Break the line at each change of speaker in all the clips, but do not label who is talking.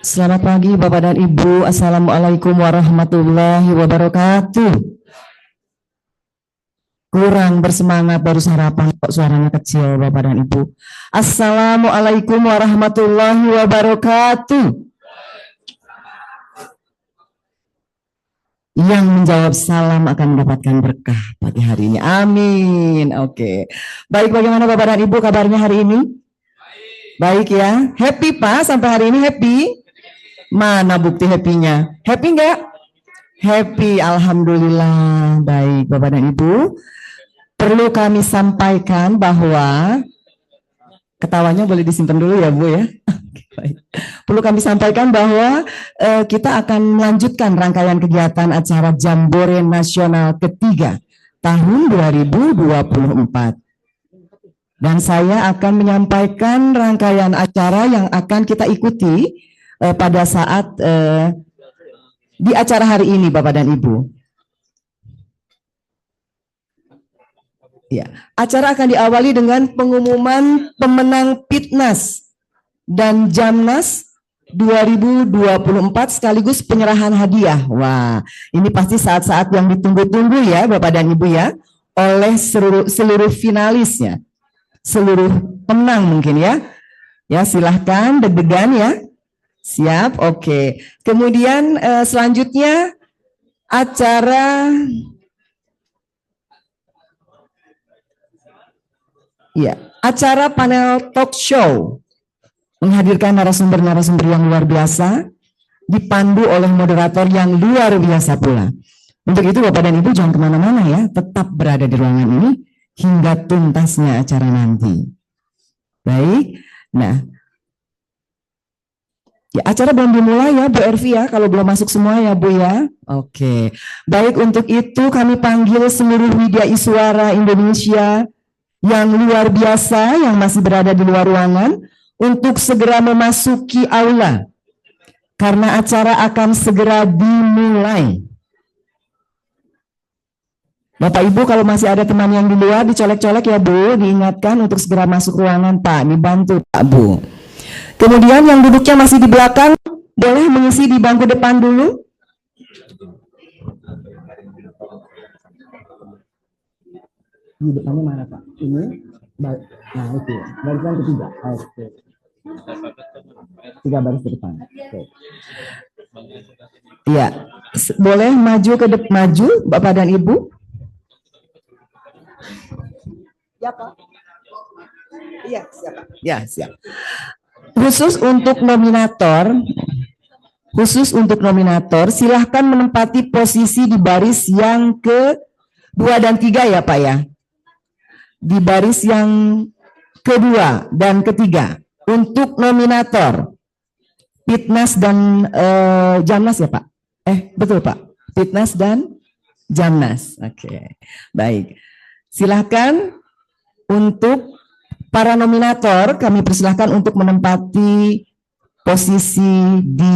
Selamat pagi Bapak dan Ibu. Assalamualaikum warahmatullahi wabarakatuh. Kurang bersemangat, baru sarapan kok suaranya kecil Bapak dan Ibu. Assalamualaikum warahmatullahi wabarakatuh. Yang menjawab salam akan mendapatkan berkah pagi hari ini. Amin. Oke. Baik, bagaimana Bapak dan Ibu kabarnya hari ini? Baik ya. Happy Pak sampai hari ini happy? Mana bukti happy-nya? Happy enggak? Happy, alhamdulillah. Baik, Bapak dan Ibu. Perlu kami sampaikan bahwa ketawanya boleh disimpan dulu ya Bu ya. Baik. Perlu kami sampaikan bahwa kita akan melanjutkan rangkaian kegiatan acara Jambore Nasional ketiga tahun 2024. Dan saya akan menyampaikan rangkaian acara yang akan kita ikuti pada saat di acara hari ini Bapak dan Ibu. Ya, acara akan diawali dengan pengumuman pemenang Pitnas dan Jamnas 2024 sekaligus penyerahan hadiah. Wah, ini pasti saat-saat yang ditunggu-tunggu ya Bapak dan Ibu ya, oleh seluruh finalisnya, seluruh pemenang mungkin ya. Ya, silahkan deg-degan ya. Siap, oke. Kemudian selanjutnya acara acara panel talk show menghadirkan narasumber-narasumber yang luar biasa, dipandu oleh moderator yang luar biasa pula. Untuk itu Bapak dan Ibu jangan kemana-mana ya, tetap berada di ruangan ini hingga tuntasnya acara nanti. Baik, nah ya, acara belum dimulai ya Bu Ervi ya, kalau belum masuk semua ya Bu ya. Oke, baik, untuk itu kami panggil seluruh Widya Iswara Indonesia yang luar biasa yang masih berada di luar ruangan untuk segera memasuki aula karena acara akan segera dimulai. Bapak Ibu kalau masih ada teman yang di luar dicolek-colek ya Bu, diingatkan untuk segera masuk ruangan Pak, dibantu Pak Bu. Kemudian yang duduknya masih di belakang boleh mengisi di bangku depan dulu. Di depannya mana Pak? Ini? Nah itu ya, barisan ketiga. Oke. 3 baris ke depan. Oke. Iya, boleh maju ke depan, maju Bapak dan Ibu. Ya Pak. Iya siap. Ya siap. Khusus untuk nominator, silahkan menempati posisi di baris yang ke-2 dan 3 ya Pak ya. Di baris yang kedua dan ketiga untuk nominator Pitnas dan Jamnas ya Pak. Betul Pak, Pitnas dan Jamnas. Oke, baik. Silahkan untuk para nominator kami persilahkan untuk menempati posisi di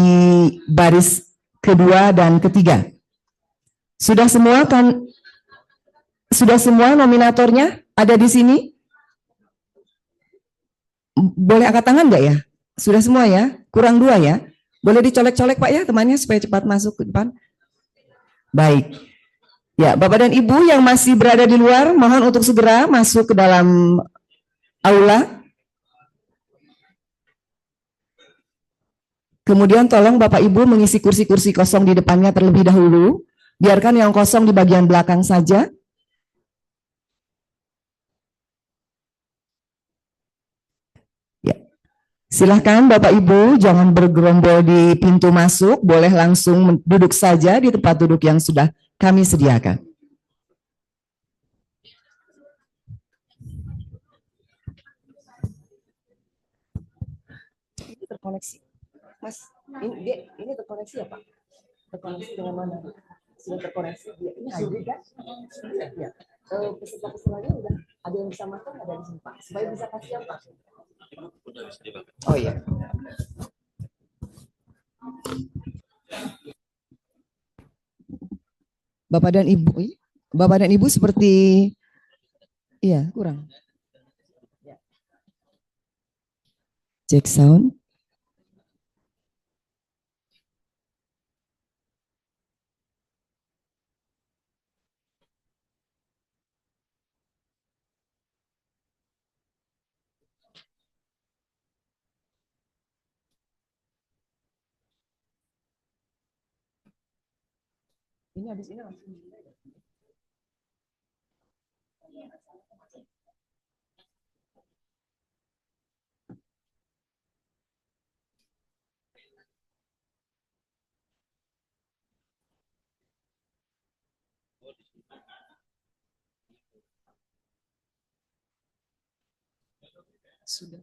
baris kedua dan ketiga. Sudah semua kan? Sudah semua nominatornya ada di sini? Boleh angkat tangan enggak ya? Sudah semua ya? Kurang 2 ya? Boleh dicolek-colek Pak ya temannya supaya cepat masuk ke depan. Baik. Ya, Bapak dan Ibu yang masih berada di luar, mohon untuk segera masuk ke dalam aula. Kemudian tolong Bapak Ibu mengisi kursi-kursi kosong di depannya terlebih dahulu. Biarkan yang kosong di bagian belakang saja. Silahkan Bapak Ibu jangan bergerombol di pintu masuk, boleh langsung duduk saja di tempat duduk yang sudah kami sediakan. Ini terkoneksi, Mas. Ini terkoneksi ya Pak? Terkoneksi dengan mana? Sudah terkoneksi? Ini hybrid kan? Ya. Peserta-pesertanya udah ada yang bisa masuk, ada yang sempat. Supaya bisa kasihan Pak. Oh iya. Bapak dan Ibu seperti kurang. Cek sound. Ini habis ini langsung. Sudah.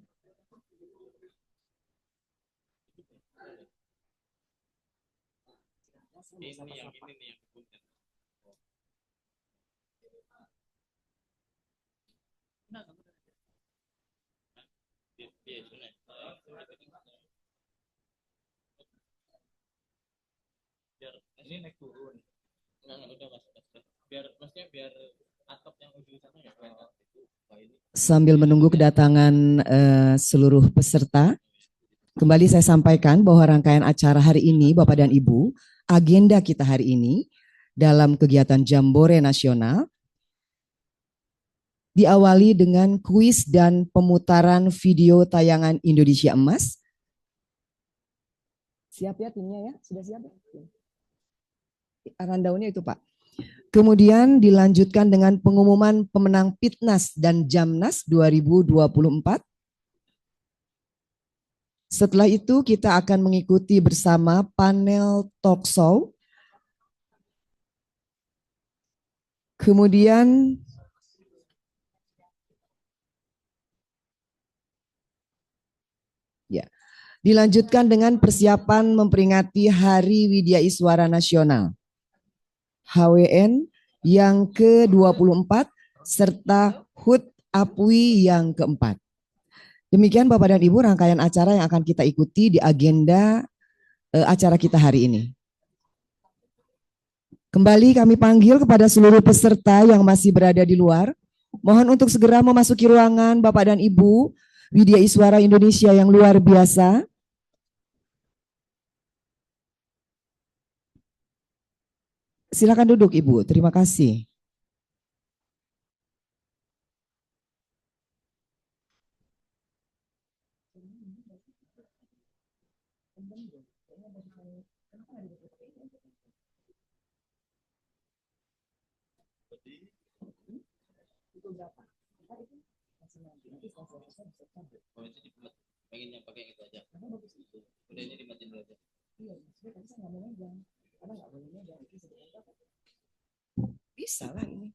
Ini yang ini nih yang punten. Biar ini naik turun. Enggak udah mas. Biar maksudnya biar atap yang ujung sana ya kelihatan itu.
Sambil menunggu kedatangan seluruh peserta, kembali saya sampaikan bahwa rangkaian acara hari ini, Bapak dan Ibu, agenda kita hari ini dalam kegiatan Jambore Nasional diawali dengan kuis dan pemutaran video tayangan Indonesia Emas. Siap ya timnya ya? Sudah siap ya? Rundown-nya itu Pak. Kemudian dilanjutkan dengan pengumuman pemenang Pitnas dan Jamnas 2024. Setelah itu kita akan mengikuti bersama panel talk show. Kemudian ya, dilanjutkan dengan persiapan memperingati Hari Widya Iswara Nasional HWN yang ke-24 serta HUT APWI yang keempat. Demikian Bapak dan Ibu rangkaian acara yang akan kita ikuti di agenda acara kita hari ini. Kembali kami panggil kepada seluruh peserta yang masih berada di luar. Mohon untuk segera memasuki ruangan Bapak dan Ibu Widya Iswara Indonesia yang luar biasa. Silakan duduk Ibu, terima kasih.
Pengen yang pakai itu aja. Udah ini dimatiin dulu aja.
Bisa lah ini.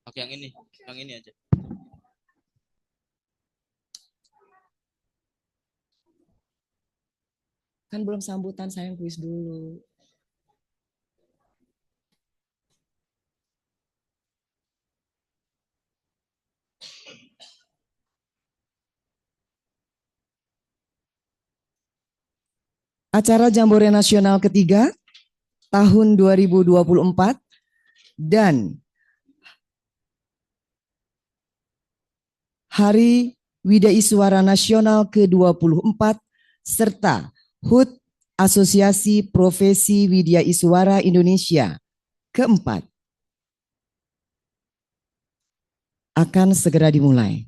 Oke yang ini aja.
Kan belum sambutan, saya kuis dulu. Acara Jambore Nasional ketiga tahun 2024 dan Hari Widya Iswara Nasional ke-24, serta HUT Asosiasi Profesi Widya Iswara Indonesia keempat akan segera dimulai.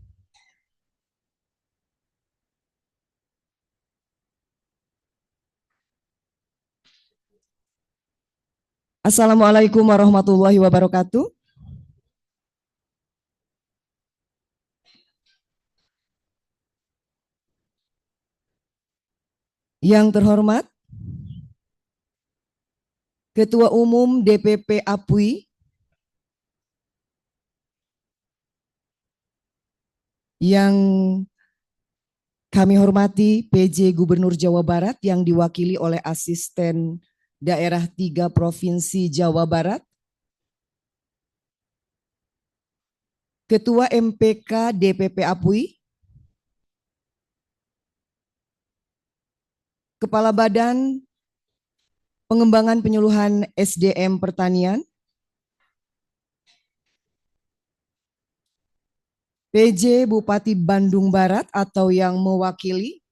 Assalamualaikum warahmatullahi wabarakatuh. Yang terhormat Ketua Umum DPP APWI yang kami hormati PJ Gubernur Jawa Barat yang diwakili oleh Asisten Daerah 3 Provinsi Jawa Barat, Ketua MPK DPP APWI, Kepala Badan Pengembangan Penyuluhan SDM Pertanian, PJ Bupati Bandung Barat atau yang mewakili,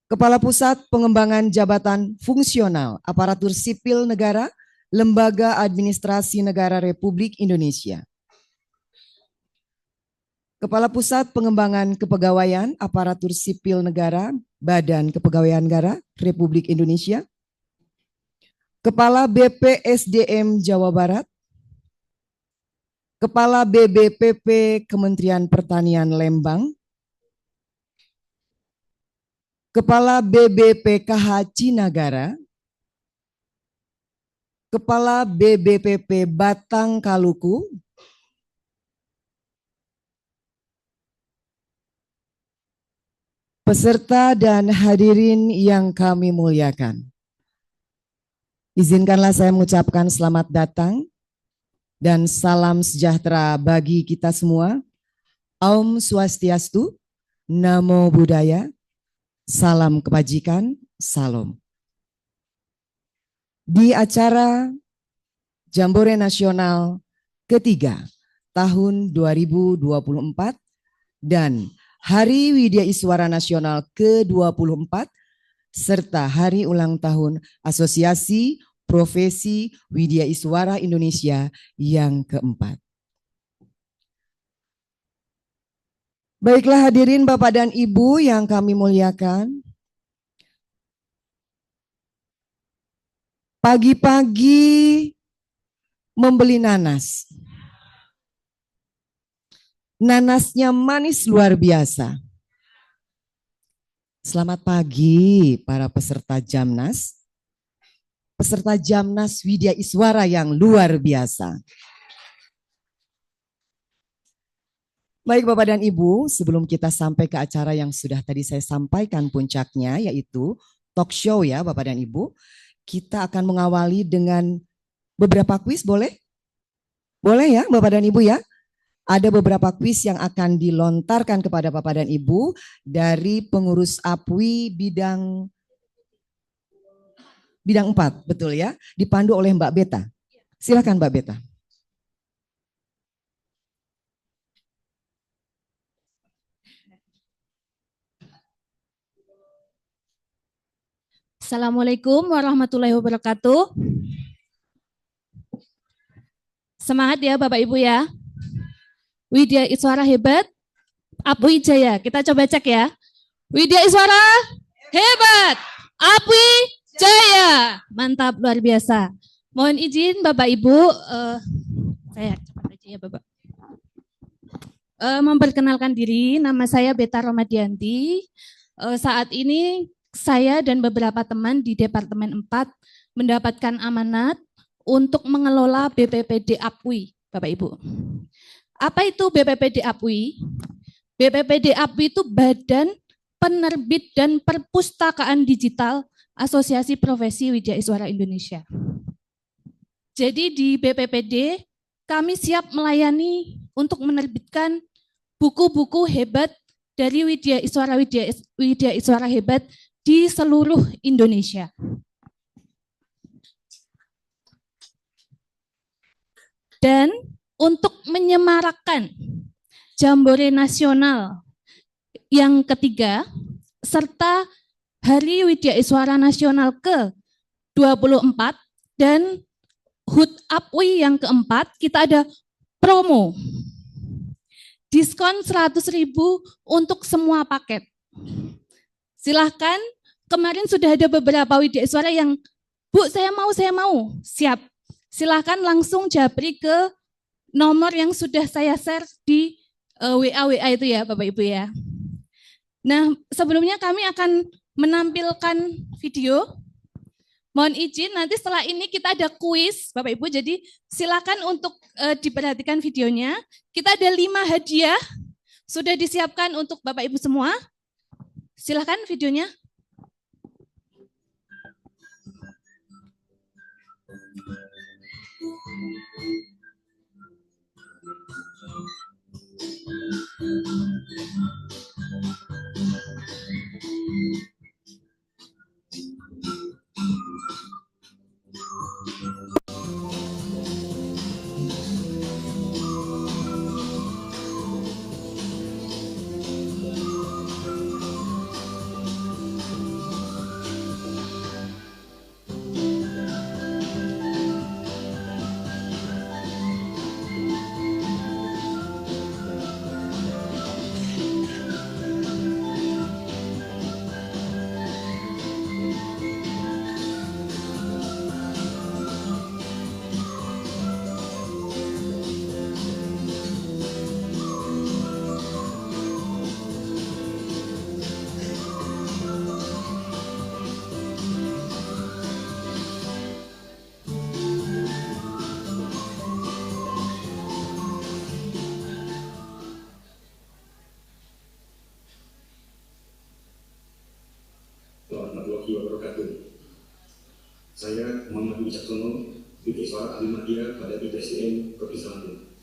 Kepala Pusat Pengembangan Jabatan Fungsional Aparatur Sipil Negara, Lembaga Administrasi Negara Republik Indonesia, Kepala Pusat Pengembangan Kepegawaian Aparatur Sipil Negara, Badan Kepegawaian Negara Republik Indonesia, Kepala BPSDM Jawa Barat, Kepala BBPP Kementerian Pertanian Lembang, Kepala BBPKH Cinagara, Kepala BBPP Batang Kaluku, peserta dan hadirin yang kami muliakan. Izinkanlah saya mengucapkan selamat datang dan salam sejahtera bagi kita semua. Om Swastiastu, Namo Buddhaya, salam kebajikan, salam. Di acara Jambore Nasional ketiga tahun 2024 dan Hari Widya Iswara Nasional ke-24 serta Hari Ulang Tahun Asosiasi Profesi Widya Iswara Indonesia yang keempat. Baiklah hadirin Bapak dan Ibu yang kami muliakan. Pagi-pagi membeli nanas. Nanasnya manis luar biasa. Selamat pagi para peserta Jamnas. Peserta Jamnas Widya Iswara yang luar biasa. Baik Bapak dan Ibu, sebelum kita sampai ke acara yang sudah tadi saya sampaikan puncaknya, yaitu talk show ya Bapak dan Ibu, kita akan mengawali dengan beberapa kuis, boleh? Boleh ya Bapak dan Ibu ya? Ada beberapa kuis yang akan dilontarkan kepada Bapak dan Ibu dari pengurus APWI bidang 4, betul ya? Dipandu oleh Mbak Beta. Silakan Mbak Beta.
Assalamualaikum warahmatullahi wabarakatuh. Semangat ya Bapak Ibu ya. Widya Iswara hebat, APWI jaya. Kita coba cek ya. Widya Iswara hebat, APWI jaya. Mantap, luar biasa. Mohon izin Bapak Ibu, saya cepat aja ya Bapak. Memperkenalkan diri, nama saya Beta Romadianti. Saat ini saya dan beberapa teman di Departemen 4 mendapatkan amanat untuk mengelola BPPD APWI, Bapak Ibu. Apa itu BPPD APWI? BPPD APWI itu Badan Penerbit dan Perpustakaan Digital Asosiasi Profesi Widya Iswara Indonesia. Jadi di BPPD kami siap melayani untuk menerbitkan buku-buku hebat dari Widya Iswara hebat di seluruh Indonesia. Dan untuk menyemarakkan Jambore Nasional yang ketiga, serta Hari Widya Iswara Nasional ke-24 dan HUT APWI yang keempat, kita ada promo. Diskon 100.000 untuk semua paket. Silahkan, kemarin sudah ada beberapa Widya Iswara yang, Bu, saya mau, siap. Silahkan langsung japri ke nomor yang sudah saya share di WA itu ya, Bapak Ibu ya. Nah, sebelumnya kami akan menampilkan video. Mohon izin, nanti setelah ini kita ada kuis, Bapak Ibu, jadi silakan untuk diperhatikan videonya. Kita ada 5 hadiah, sudah disiapkan untuk Bapak Ibu semua. Silakan videonya.
Warahmatullahi wabarakatuh. Saya Muhammad Wicaksono, Widya Iswara Ahli Media pada BPSDM Provinsi Lampung.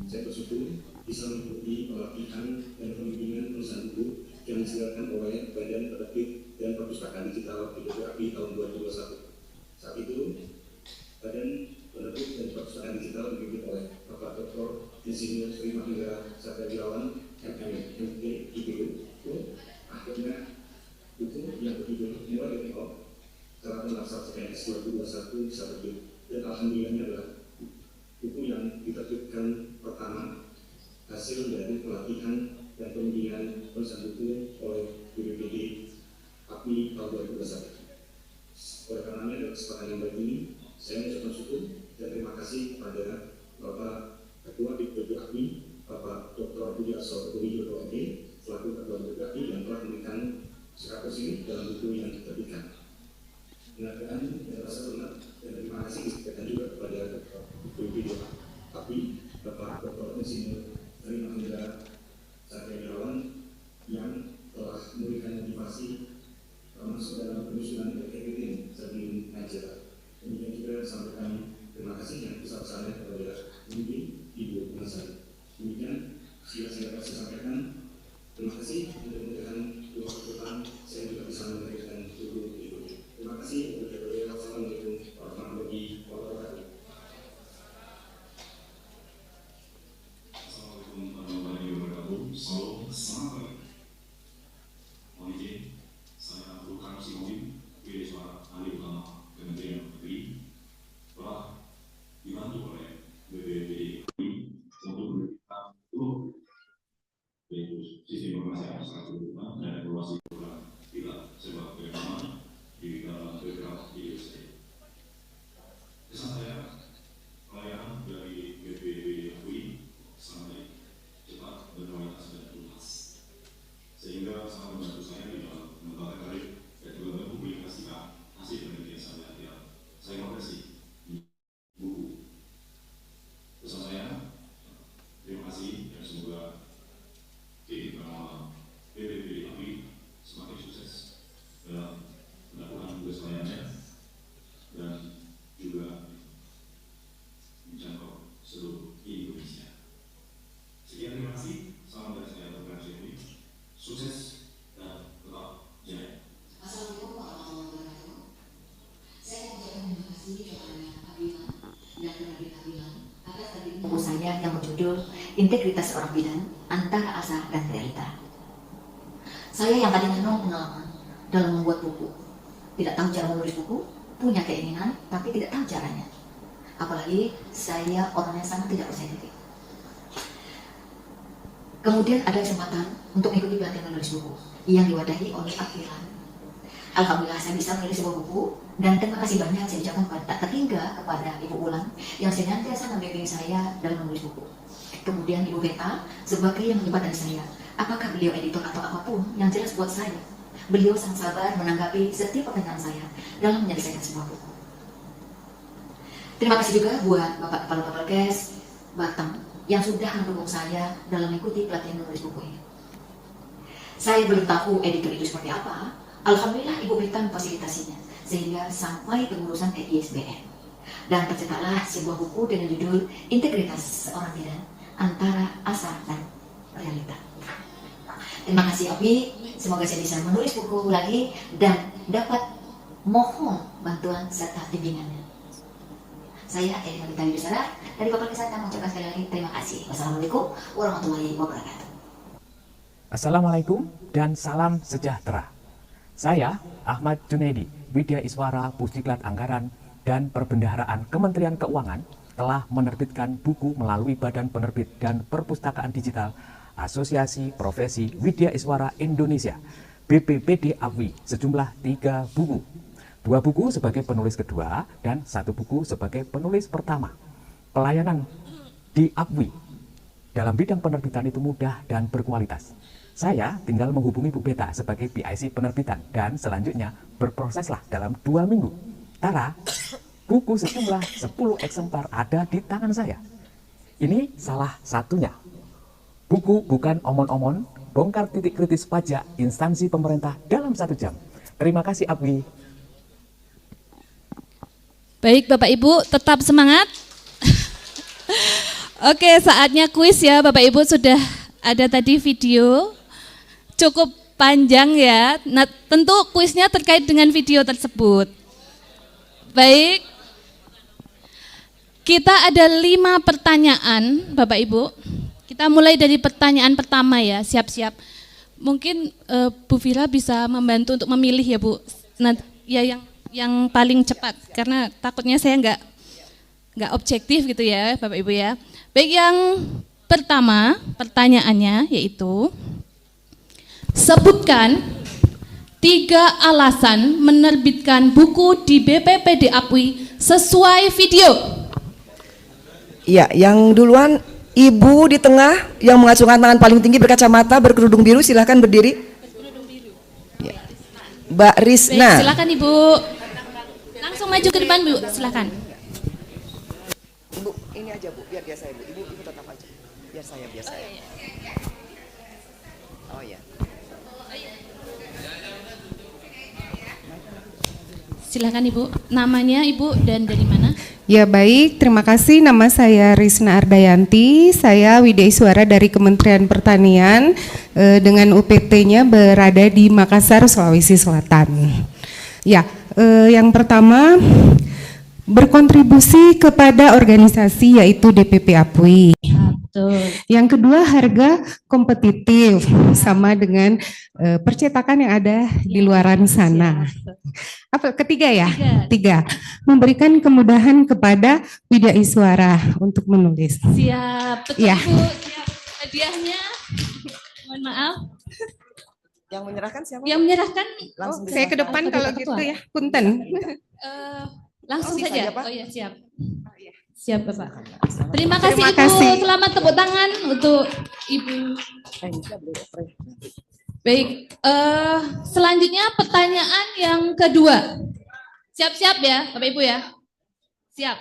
Saya bersyukur bisa mengikuti pelatihan dan pembimbingan perusahaan buku yang diselenggarakan oleh Badan Penerbit dan Perpustakaan Digital BPPAPI tahun 2021. Saat itu, Badan Penerbit dan Perpustakaan Digital dipimpin oleh Bapak Dr. Insinyur Sri Mahendra Satyawirawan, MMMP, IPU. Akhirnya buku yang berjudul Mulai dari Nol, Cara Melaksanakan CPNS 2021 bisa terbit, dan alhamdulillahnya adalah buku yang diterbitkan pertama hasil dari pelatihan dan pembimbingan perusahaan buku oleh BPPD API tahun 2021. Oleh karenanya dalam kesempatan yang baik ini, saya mengucapkan syukur dan terima kasih kepada Bapak Ketua BPPD API, Bapak Dr. Budi Arso Widodo MD, selaku Ketua BPPD yang telah memberikan sikap ini dalam buku yang diterbitkan. Penghargaan yang rasa hormat dan terima kasih disampaikan juga kepada BPPD API, Bapak Dr. Insinyur Sri Mahendra Satyawirawan yang telah memberikan motivasi termasuk dalam penyusunan PPT sebelum acara. Demikian juga sampaikan terima kasih yang besar-besarnya kepada Ibu Masari. Demikian saya sampaikan. Terima kasih, mudah-mudahan waktu saya juga bisa memberikan buku itu. Terima kasih. Wassalamualaikum warahmatullahi wabarakatuh.
Assalamualaikum warahmatullahi wabarakatuh. Selamat pagi. Mohon izin, saya Bukan Simowin, Widya Iswara Ahli Utama Kementerian Negeri, telah dibantu oleh BPPD untuk memberikan buku yaitu sistem informasi abstrak terbuka dan evaluasi program bila sebagaimana di dalam beberapa video saya. Pesan saya, pelayanan dari BPPD sampai cepat, berkualitas dan tuntas, sehingga sangat membantu saya di dalam mengembangkan karir dan juga mempublikasikan hasil penelitian saya. Saya mengapresiasi buku. Pesan saya, terima kasih dan semoga tim BPPD API semakin sukses dalam melakukan tugas layannya dan juga menjangkau seluruh Indonesia. Sekian, terima kasih. Salam dari saya, Dr. Syekh. Sukses dan tetap jaya.
Assalamualaikum warahmatullahi wabarakatuh. Saya mengucapkan terima kasih kepada Pak Biman dan Penerbit Pak Biman atas terbitnya buku saya yang berjudul Integritas Seorang Bidan, antara asa dan realita. Saya yang tadinya nol pengalaman dalam membuat buku, tidak tahu cara menulis buku, punya keinginan tapi tidak tahu caranya. Apalagi saya orangnya sangat tidak percaya diri. Kemudian ada kesempatan untuk mengikuti pelatihan menulis buku yang diwadahi oleh Akhiran. Alhamdulillah saya bisa menulis sebuah buku, dan terima kasih banyak saya ucapkan tak terhingga kepada Ibu Ulan yang senantiasa membimbing saya dalam menulis buku. Kemudian Ibu Beta sebagai yang menjembatani saya. Apakah beliau editor atau apapun, yang jelas buat saya, beliau sangat sabar menanggapi setiap pertanyaan saya dalam menyelesaikan sebuah buku. Terima kasih juga buat Bapak Kepala Bapelkes Batam yang sudah mendukung saya dalam mengikuti pelatihan menulis buku ini. Saya belum tahu editor itu seperti apa. Alhamdulillah Ibu Beta memfasilitasinya sehingga sampai pengurusan ISBN. Dan tercetaklah sebuah buku dengan judul Integritas Seorang Bidan Antara Asa dan Realita. Terima kasih Abi, semoga saya bisa menulis buku lagi dan dapat mohon bantuan serta bimbingannya. Saya Elina Wisara dari Bapak Kesehatan mengucapkan sekali lagi terima kasih. Wassalamualaikum warahmatullahi wabarakatuh.
Assalamualaikum dan salam sejahtera. Saya Ahmad Junaidi, Widya Iswara Pusdiklat Anggaran dan Perbendaharaan Kementerian Keuangan telah menerbitkan buku melalui Badan Penerbit dan Perpustakaan Digital Asosiasi Profesi Widya Iswara Indonesia BPPD APWI sejumlah 3 buku. 2 buku sebagai penulis kedua dan 1 buku sebagai penulis pertama. Pelayanan di APWI dalam bidang penerbitan itu mudah dan berkualitas. Saya tinggal menghubungi Bu Beta sebagai PIC penerbitan dan selanjutnya berproseslah dalam 2 minggu. Tara, buku sejumlah 10 eksemplar ada di tangan saya. Ini salah satunya. Buku bukan omon-omon, bongkar titik kritis pajak instansi pemerintah dalam 1 jam. Terima kasih APWI.
Baik Bapak Ibu, tetap semangat. Oke, saatnya kuis ya Bapak Ibu, sudah ada tadi video. Cukup panjang ya. Nah, tentu kuisnya terkait dengan video tersebut. Baik. Kita ada 5 pertanyaan Bapak Ibu. Kita mulai dari pertanyaan pertama ya, siap-siap. Mungkin Bu Vira bisa membantu untuk memilih ya Bu. Nah, ya yang paling cepat karena takutnya saya nggak objektif gitu ya Bapak Ibu ya. Baik, yang pertama pertanyaannya yaitu sebutkan 3 alasan menerbitkan buku di BPPD APWI sesuai video.
Ya, yang duluan Ibu di tengah yang mengacungkan tangan paling tinggi berkacamata berkerudung biru, silahkan berdiri. Ya. Mbak Risna.
Baik, silakan Ibu. Langsung maju ke depan Bu, silakan.
Ibu, ini aja Bu, biar saya Bu. Ibu tetap aja. Biar saya. Oh ya.
Silakan Ibu. Namanya Ibu dan dari mana?
Ya baik, terima kasih. Nama saya Risna Ardayanti, saya Widya Iswara dari Kementerian Pertanian dengan UPT-nya berada di Makassar, Sulawesi Selatan. Ya, yang pertama berkontribusi kepada organisasi yaitu DPP APWI.
Betul.
Yang kedua harga kompetitif sama dengan percetakan yang ada di luaran sana. Apa ketiga ya? Tiga. Memberikan kemudahan kepada Widya Iswara untuk menulis.
Siap, betul
Ya.
Bu. Siap. Hadiahnya, mohon maaf.
Yang menyerahkan siapa?
Yang menyerahkan
Langsung
Saya ke depan kalau gitu ya, punten.
langsung
bisa
saja.
aja, Pak.
Oh ya, siap. Siap Bapak. Terima kasih
Terima
Ibu.
kasih.
Selamat tepuk tangan untuk Ibu. Baik, selanjutnya pertanyaan yang kedua. Siap-siap ya Bapak Ibu ya. Siap.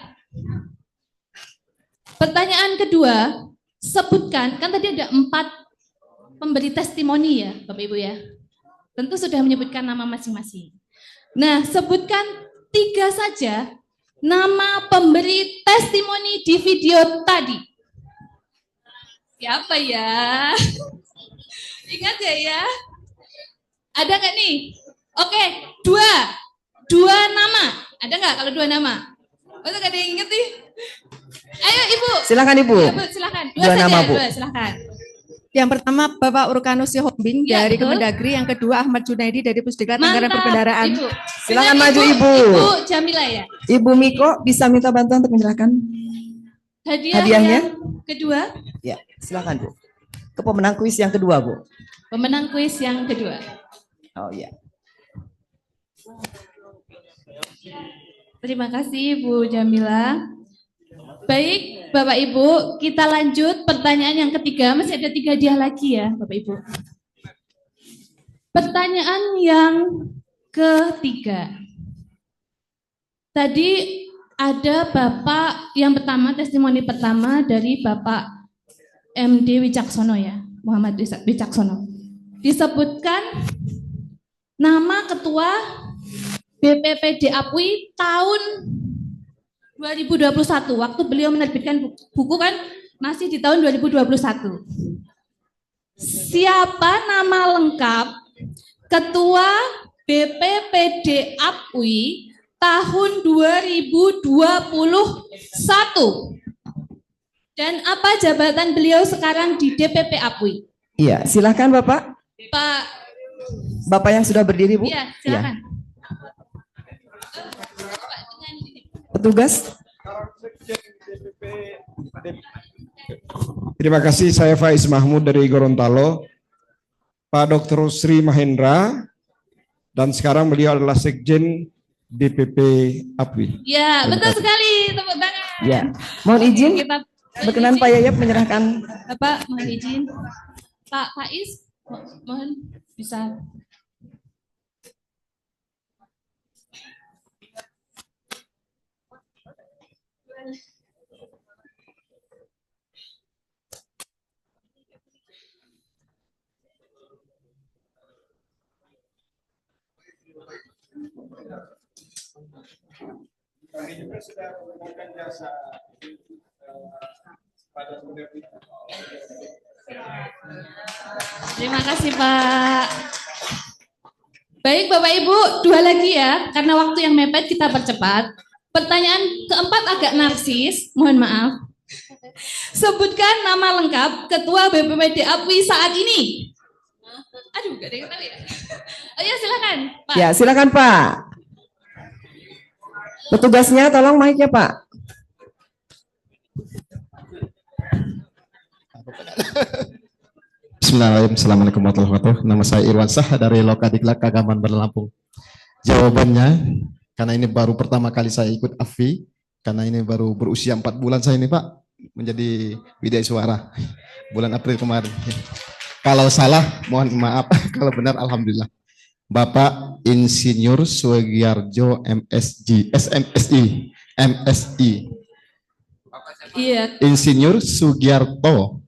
Pertanyaan kedua, sebutkan, kan tadi ada 4 pemberi testimoni ya Bapak Ibu ya. Tentu sudah menyebutkan nama masing-masing. Nah, sebutkan 3 saja nama pemberi testimoni di video tadi. Siapa ya? Ingat ya? Ada nggak nih? Oke, 2 nama. Ada nggak kalau 2 nama? Masa nggak ada yang inget nih? Ayo Ibu.
Silakan Ibu.
Ya, Bu, silakan. 2
Dua
saja,
nama, Bu.
2 silakan.
Yang pertama Bapak Urkanus Yohombing
Ya,
dari
betul.
Kemendagri, yang kedua Ahmad Junaidi dari Pusdiklat Anggaran
Mantap,
Perbendaharaan.
Ibu.
Silakan
Dengan
maju, Ibu.
Ibu Jamila ya.
Ibu Miko bisa minta bantuan untuk menyerahkan hadiahnya?
Yang kedua,
Ya, silakan Bu. Ke pemenang kuis yang kedua, Bu.
pemenang kuis yang kedua.
Oh iya.
Terima kasih Bu Jamila. Baik, Bapak Ibu, kita lanjut pertanyaan yang ketiga. Masih ada 3 hadiah lagi ya, Bapak Ibu. Pertanyaan yang ketiga. Tadi ada Bapak yang pertama, testimoni pertama dari Bapak MD Wicaksono ya, Muhammad Wicaksono. Disebutkan nama ketua BPPD APWI tahun 2021, waktu beliau menerbitkan buku kan masih di tahun 2021. Siapa nama lengkap Ketua BPPD APWI tahun 2021? Dan apa jabatan beliau sekarang di DPP APWI?
Iya, silakan Bapak.
Pak,
Bapak yang sudah berdiri, Bu.
iya silakan.
Petugas.
Terima kasih, saya Faiz Mahmud dari Gorontalo. Pak Dr. Sri Mahendra, dan sekarang beliau adalah Sekjen DPP APWI.
Ya, betul sekali, tepuk tangan.
Ya, mohon izin.
Kita
Berkenan Pak Yayap menyerahkan.
Bapak, mohon izin. Pak Faiz, mohon bisa.
Kami juga sudah menggunakan jasa pada
Terima kasih Pak. Baik Bapak Ibu, 2 lagi ya, karena waktu yang mepet kita percepat. Pertanyaan keempat agak narsis, mohon maaf. Sebutkan nama lengkap Ketua BPPD APWI saat ini. Aduh, gak ada yang tahu ya. Oh ya silakan Pak.
Ya, silakan Pak. Petugasnya tolong mic-nya Pak.
Bismillahirrahmanirrahim. Assalamualaikum warahmatullahi wabarakatuh. Nama saya Irwan Sah dari Lokadiklat Kagaman Lampung. Jawabannya, karena ini baru pertama kali saya ikut AFI, karena ini baru berusia 4 bulan saya ini Pak, menjadi Widya Suara bulan April kemarin. Kalau salah, mohon maaf. Kalau benar, alhamdulillah. Bapak Insinyur Sugiarjo MSG, SMSI, MSI.
Iya.
Insinyur Sugiarto.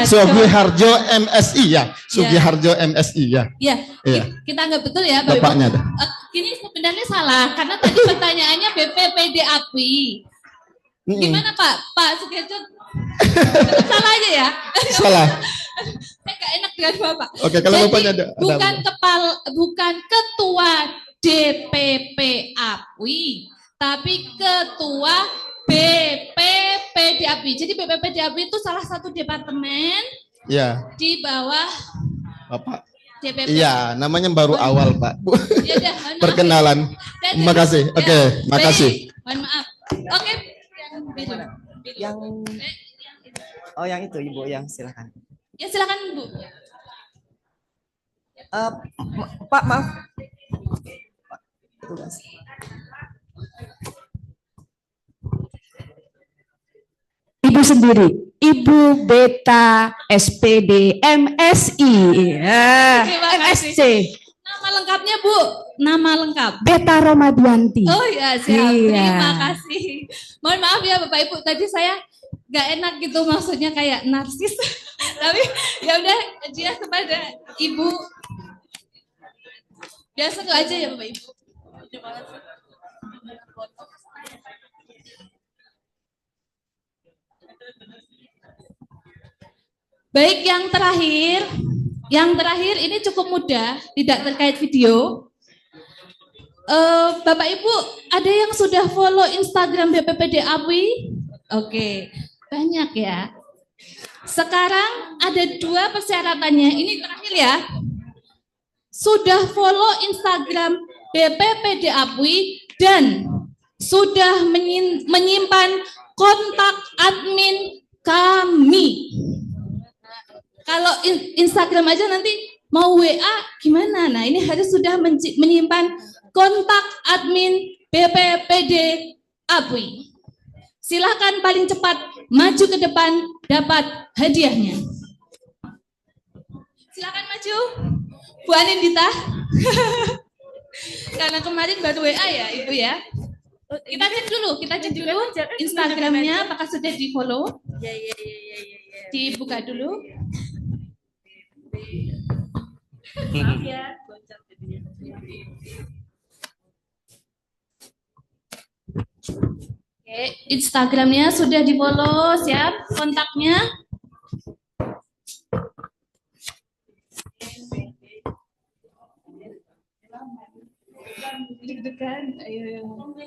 Sugiharjo MSI ya, Sugiharjo MSI ya.
Ya,
Iya.
kita anggap betul ya Bapak Ibu.
Bapaknya ada.
Ini sebenarnya salah, karena tadi pertanyaannya BPPD APWI. Gimana Pak? Pak Sugiharjo salah aja ya?
Salah.
Saya nggak enak dengan Bapak.
Oke, kalau
Jadi,
bapaknya ada.
bukan ketua DPP APWI, tapi ketua BPPD APWI. Jadi BPPD APWI itu salah satu departemen
Ya,
di bawah
Bapak.
DPP.
Iya, namanya baru awal Pak.
Ya udah, mohon maaf.
Perkenalan.
Terima
Makasih.
Ya,
Oke, makasih.
baik. Mohon maaf. Oke. Yang biru.
Yang Oh, yang itu Ibu, yang silakan.
Ya silakan Bu.
Pak, maaf. Petugas.
Ibu sendiri, Ibu Beta SPD MSI, ya,
Terima kasih.
MSC,
Nama lengkapnya Bu, nama lengkap.
Beta Romadianti.
Oh ya siap,
Iya.
terima kasih. Mohon maaf ya Bapak Ibu, tadi saya gak enak gitu maksudnya kayak narsis. Tapi ya udah hadiah kepada Ibu. Biasa tuh aja ya Bapak Ibu. Terima kasih. Baik, yang terakhir ini cukup mudah, tidak terkait video. Bapak Ibu, ada yang sudah follow Instagram BPPD APWI? Oke, banyak ya. Sekarang ada 2 persyaratannya. Ini terakhir ya. Sudah follow Instagram BPPD APWI dan sudah menyimpan kontak admin kami. Kalau Instagram aja nanti mau WA gimana? Nah, ini harus sudah menyimpan kontak admin BPPD APWI. Silakan paling cepat maju ke depan dapat hadiahnya. Silakan maju, Bu Anindita. Karena kemarin baru WA ya, Ibu ya. Kita cek dulu Instagramnya apakah sudah di follow. Dibuka dulu. Maaf ya, bocor jadinya. Oke, Instagramnya sudah di follow, siap kontaknya.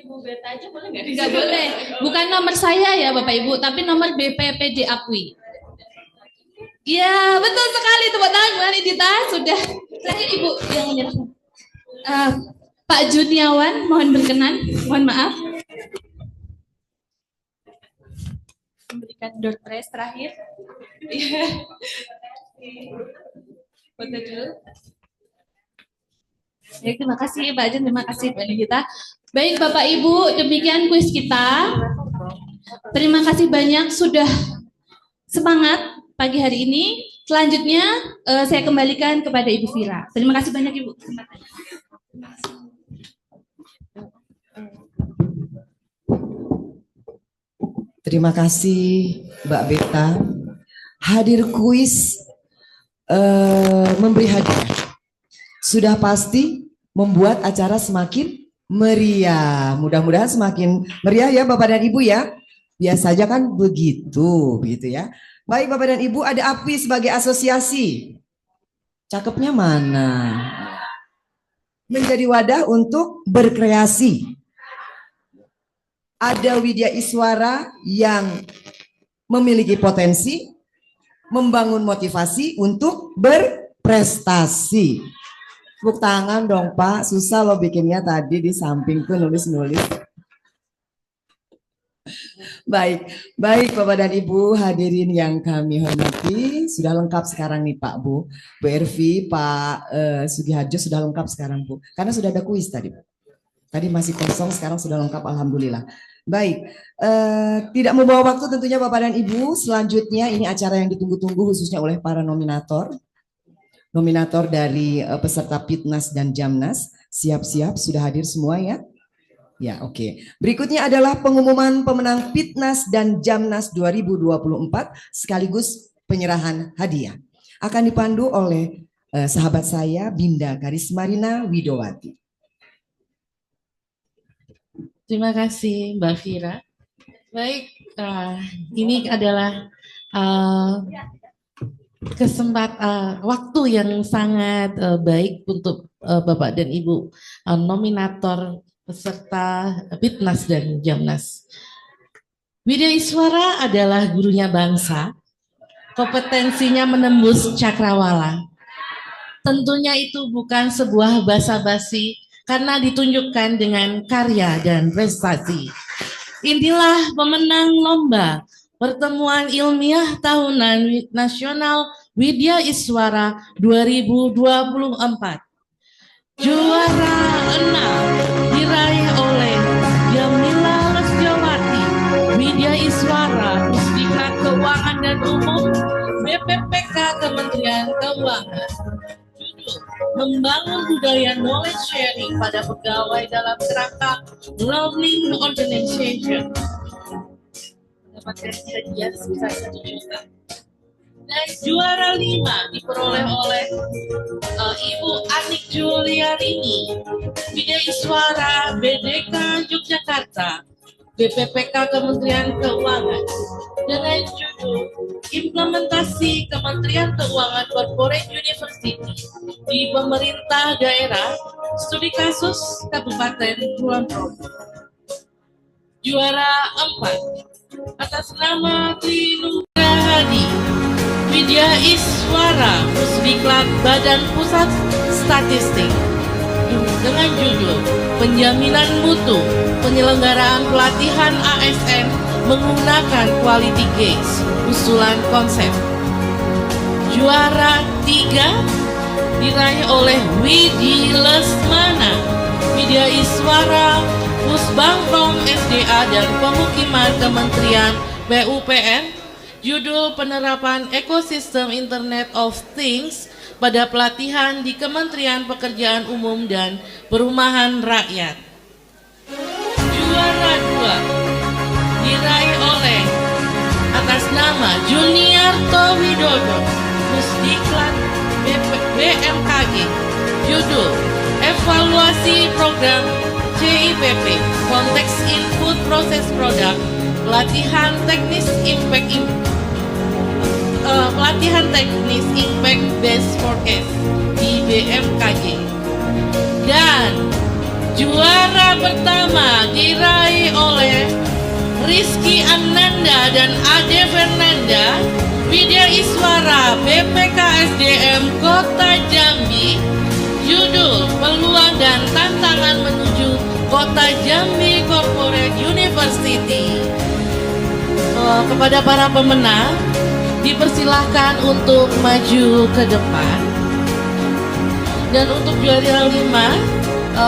Ibu Beta aja boleh nggak? Nggak boleh, bukan nomor saya ya Bapak Ibu, tapi nomor BPPD APWI. Ya betul sekali, tepuk tangan Bu Anindita. Sudah, terakhir Ibu yang menyerahkan. Pak Juniawan, mohon berkenan, mohon maaf. Memberikan door prize terakhir. Foto dulu. Baik, terima kasih Pak Jun, terima kasih Pak Anindita. Baik Bapak Ibu, demikian kuis kita. Terima kasih banyak sudah semangat pagi hari ini. Selanjutnya saya kembalikan kepada Ibu Vira. Terima kasih banyak Ibu.
Terima kasih Mbak Beta. Hadir kuis memberi hadiah. Sudah pasti membuat acara semakin meriah. Mudah-mudahan semakin meriah ya Bapak dan Ibu ya. Biasa saja kan begitu ya. Baik Bapak dan Ibu, ada APWI sebagai asosiasi. Cakepnya mana? Menjadi wadah untuk berkreasi. Ada Widya Iswara yang memiliki potensi, membangun motivasi untuk berprestasi. Tepuk tangan dong Pak, susah loh bikinnya tadi di samping tuh nulis-nulis. Baik Bapak dan Ibu hadirin yang kami hormati, sudah lengkap sekarang nih Pak Bu Ervi, Pak Sugiharjo sudah lengkap sekarang Bu, karena sudah ada kuis tadi. Tadi masih kosong, sekarang sudah lengkap alhamdulillah. Baik, tidak membawa waktu tentunya Bapak dan Ibu, selanjutnya ini acara yang ditunggu-tunggu khususnya oleh para nominator dari peserta Pitnas dan Jamnas. Siap-siap sudah hadir semua ya? Ya, oke. Berikutnya adalah pengumuman pemenang Pitnas dan Jamnas 2024 sekaligus penyerahan hadiah. Akan dipandu oleh sahabat saya Binda Karismarina Widowati.
Terima kasih Mbak Vira. Baik, ini adalah waktu yang sangat baik untuk Bapak dan Ibu nominator peserta Pitnas dan Jamnas. Widya Iswara adalah gurunya bangsa, kompetensinya menembus cakrawala. Tentunya itu bukan sebuah basa-basi karena ditunjukkan dengan karya dan prestasi. Inilah pemenang lomba Pertemuan Ilmiah Tahunan Nasional Widya Iswara 2024. Juara 6 diraih oleh Jamila Lesjawati, Widya Iswara, Pusdiklat Keuangan dan Umum, BPPK Kementerian Keuangan. Judul: Membangun Budaya Knowledge Sharing pada Pegawai dalam Kerangka Learning Organization. Mendapatkan hadiah sebesar 1 juta. Dan juara 5 diperoleh oleh Ibu Anik Juliarini, Widya Iswara, BDK Yogyakarta, BPPK Kementerian Keuangan, dengan judul Implementasi Kementerian Keuangan Corporate University di Pemerintah Daerah, Studi Kasus Kabupaten Kulon Progo. Juara 4 atas nama Trinugrahadi, Widya Iswara Pusdiklat Badan Pusat Statistik dengan judul Penjaminan Mutu Penyelenggaraan Pelatihan ASN Menggunakan Quality Gates Usulan Konsep. Juara 3 diraih oleh Widi Lesmana Widya Iswara Pusbangpom SDA dan Pemukiman Kementerian PUPR. Judul Penerapan Ekosistem Internet of Things pada pelatihan di Kementerian Pekerjaan Umum dan Perumahan Rakyat. Juara 2 diraih oleh atas nama Juniarto Widodo Pusdiklat BMKG. Judul Evaluasi Program CIPP Konteks Input Proses Produk Pelatihan Teknis Impact Based Forecast di BMKG. Dan juara pertama diraih oleh Rizky Ananda dan Ade Fernanda Widya Iswara BPKSDM Kota Jambi. Judul Peluang dan Tantangan Menuju Kota Jambi Corporate University. Kepada para pemenang dipersilahkan untuk maju ke depan. Dan untuk juara 5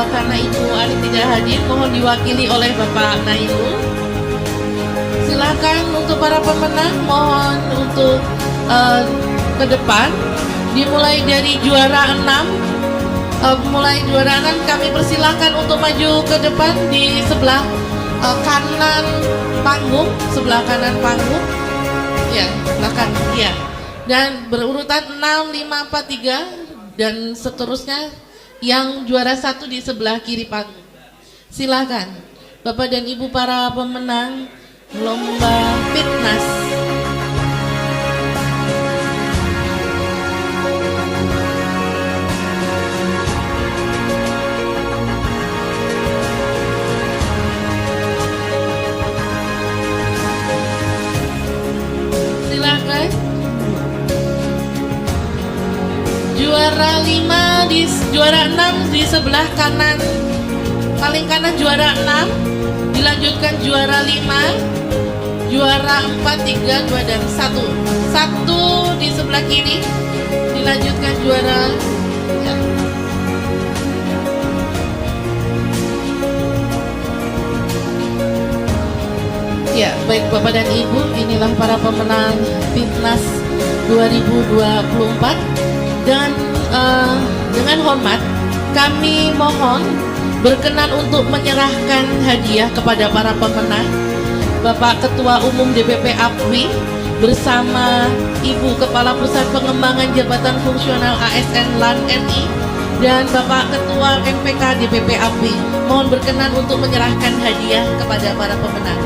karena Ibu Ari tidak hadir, mohon diwakili oleh Bapak Nailul. Silakan untuk para pemenang, mohon untuk ke depan. Dimulai dari juara 6. Mulai juara 6 kami persilahkan untuk maju ke depan di sebelah kanan panggung, ya, belakang, ya. Dan berurutan 6, 5, 4, 3 dan seterusnya. Yang juara 1 di sebelah kiri panggung. Silakan Bapak dan Ibu para pemenang lomba fitness. Silakan. Juara 5 di juara 6 di sebelah kanan, paling kanan juara 6, dilanjutkan juara 5, juara 4, 3, 2 dan 1. 1 di sebelah kiri, dilanjutkan juara ya. Ya, baik Bapak dan Ibu, inilah para pemenang Fitnas 2024. Dan dengan hormat kami mohon berkenan untuk menyerahkan hadiah kepada para pemenang. Bapak Ketua Umum DPP APWI bersama Ibu Kepala Pusat Pengembangan Jabatan Fungsional ASN LAN NI dan Bapak Ketua MPK DPP APWI mohon berkenan untuk menyerahkan hadiah kepada para pemenang.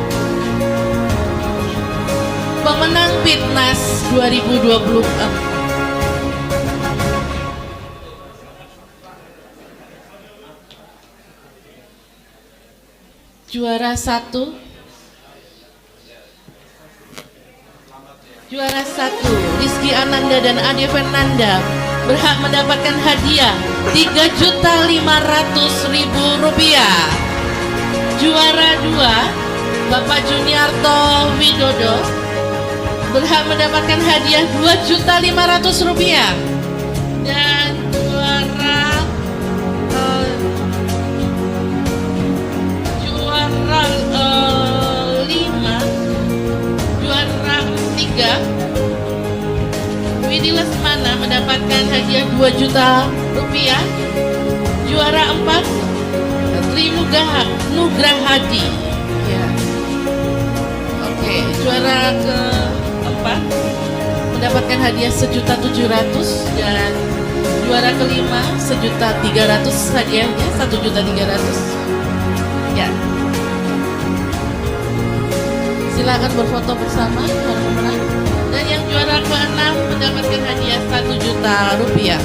Pemenang Fitnas 2024. Juara 1 Rizky Ananda dan Ade Fernanda berhak mendapatkan hadiah Rp3.500.000. Juara 2 Bapak Juniarto Widodo berhak mendapatkan hadiah Rp2.500.000. Dan juara 3 Widi Lesmana mendapatkan hadiah Rp2.000.000. Juara 4 Tri Nugrahadi ya. Oke, juara keempat mendapatkan hadiah Rp1.700.000 dan juara kelima Rp1.300.000 hadiahnya Rp1.300.000 ya. Silakan berfoto bersama para pemenang. Dan yang juara ke-6 mendapatkan hadiah Rp1.000.000.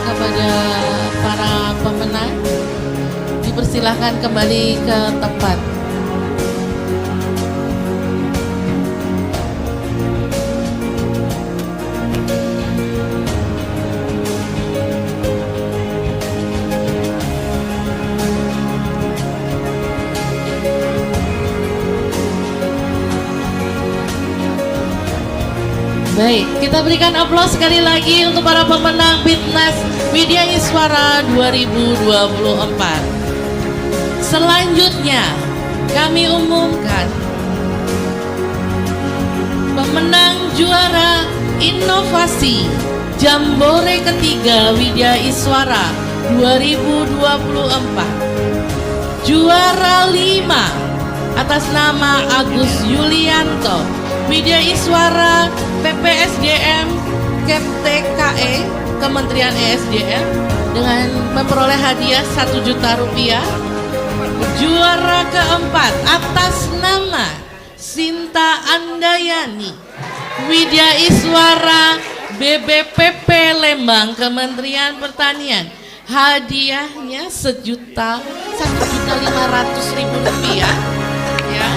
kepada para pemenang. Dipersilahkan kembali ke tempat. Baik, kita berikan aplaus sekali lagi untuk para pemenang Bitnas Widya Iswara 2024. Selanjutnya, kami umumkan pemenang juara inovasi Jambore ketiga Widya Iswara 2024. Juara 5 atas nama Agus Yulianto, Widya Iswara PPSDM KTKE Kementerian ESDM dengan memperoleh hadiah 1 juta rupiah. Juara keempat atas nama Sinta Andayani, Widya Iswara BBPP Lembang Kementerian Pertanian. Hadiahnya 1.500.000 rupiah. Ya.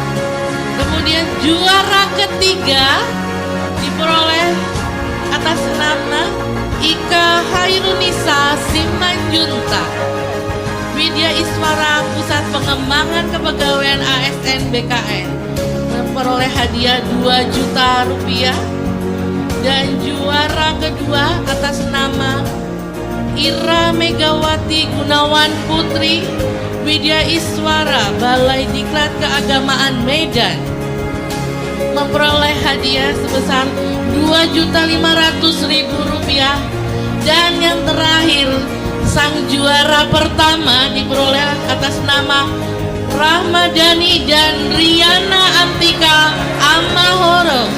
Kemudian juara ketiga diperoleh atas nama Ika Hairunisa Simanjunta, Widya Iswara Pusat Pengembangan Kepegawaian ASN BKN, memperoleh hadiah 2 juta rupiah. Dan juara kedua atas nama Ira Megawati Gunawan Putri, Widya Iswara Balai Diklat Keagamaan Medan, memperoleh hadiah sebesar 2.500.000 rupiah. Dan yang terakhir, sang juara pertama diperoleh atas nama Rahmadani dan Riana Antika Amahoro,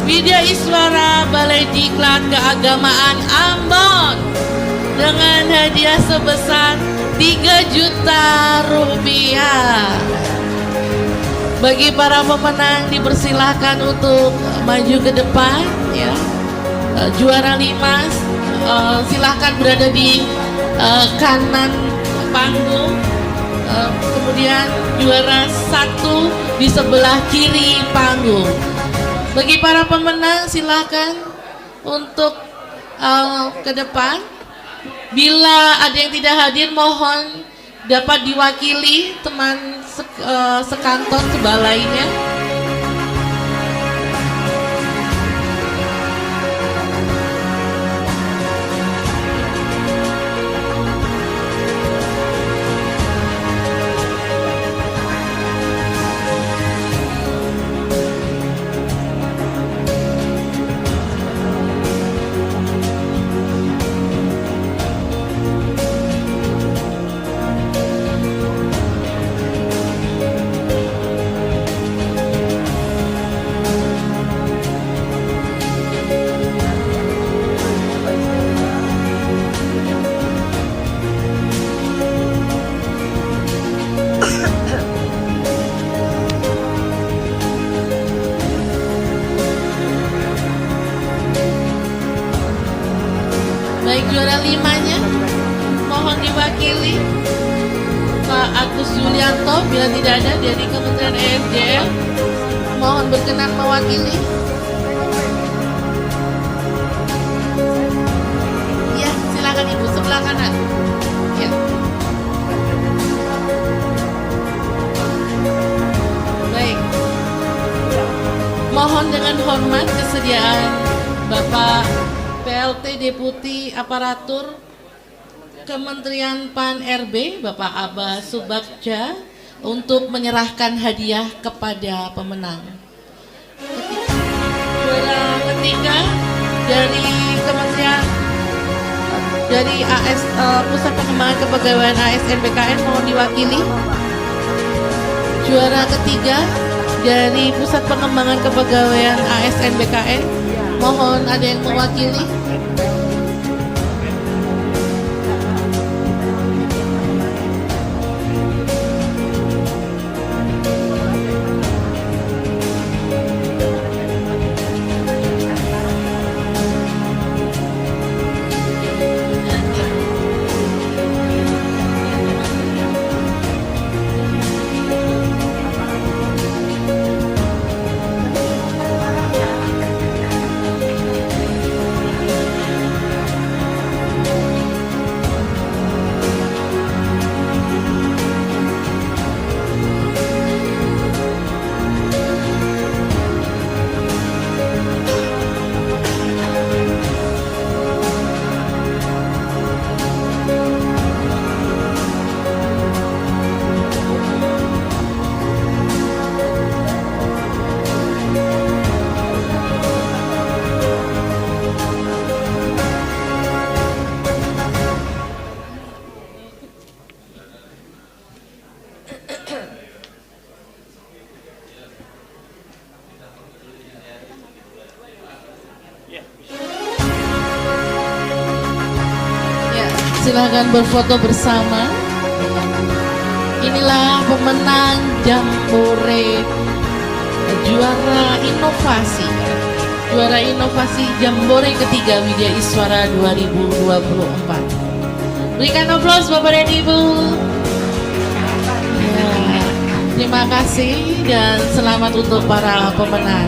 Widya Iswara Balai Diklat Keagamaan Ambon, dengan hadiah sebesar 3 juta rupiah. Bagi para pemenang dipersilahkan untuk maju ke depan ya. Juara 5 silahkan berada di kanan panggung. Kemudian juara 1 di sebelah kiri panggung. Bagi para pemenang silahkan untuk ke depan. Bila ada yang tidak hadir, mohon dapat diwakili teman sekantor sebalainya. Baik, juara 5-nya mohon diwakili Pak Agus Yulianto. Bila tidak ada dari Kementerian ESDM, mohon berkenan mewakili. Ya, silakan Ibu sebelah kanan. Ya. Baik. Mohon dengan hormat kesediaan Bapak PLT Deputi Aparatur Kementerian PAN-RB Bapak Abah Subagja untuk menyerahkan hadiah kepada pemenang. Juara ketiga dari Kementerian Pusat Pengembangan Kepegawaian ASN BKN, mohon diwakili. Juara ketiga dari Pusat Pengembangan Kepegawaian ASN BKN, mohon ada yang mewakili. Silakan berfoto bersama. Inilah pemenang Jambore juara inovasi Jambore ketiga Widya Iswara 2024. Berikan aplaus Bapak dan Ibu. Ya, terima kasih dan selamat untuk para pemenang.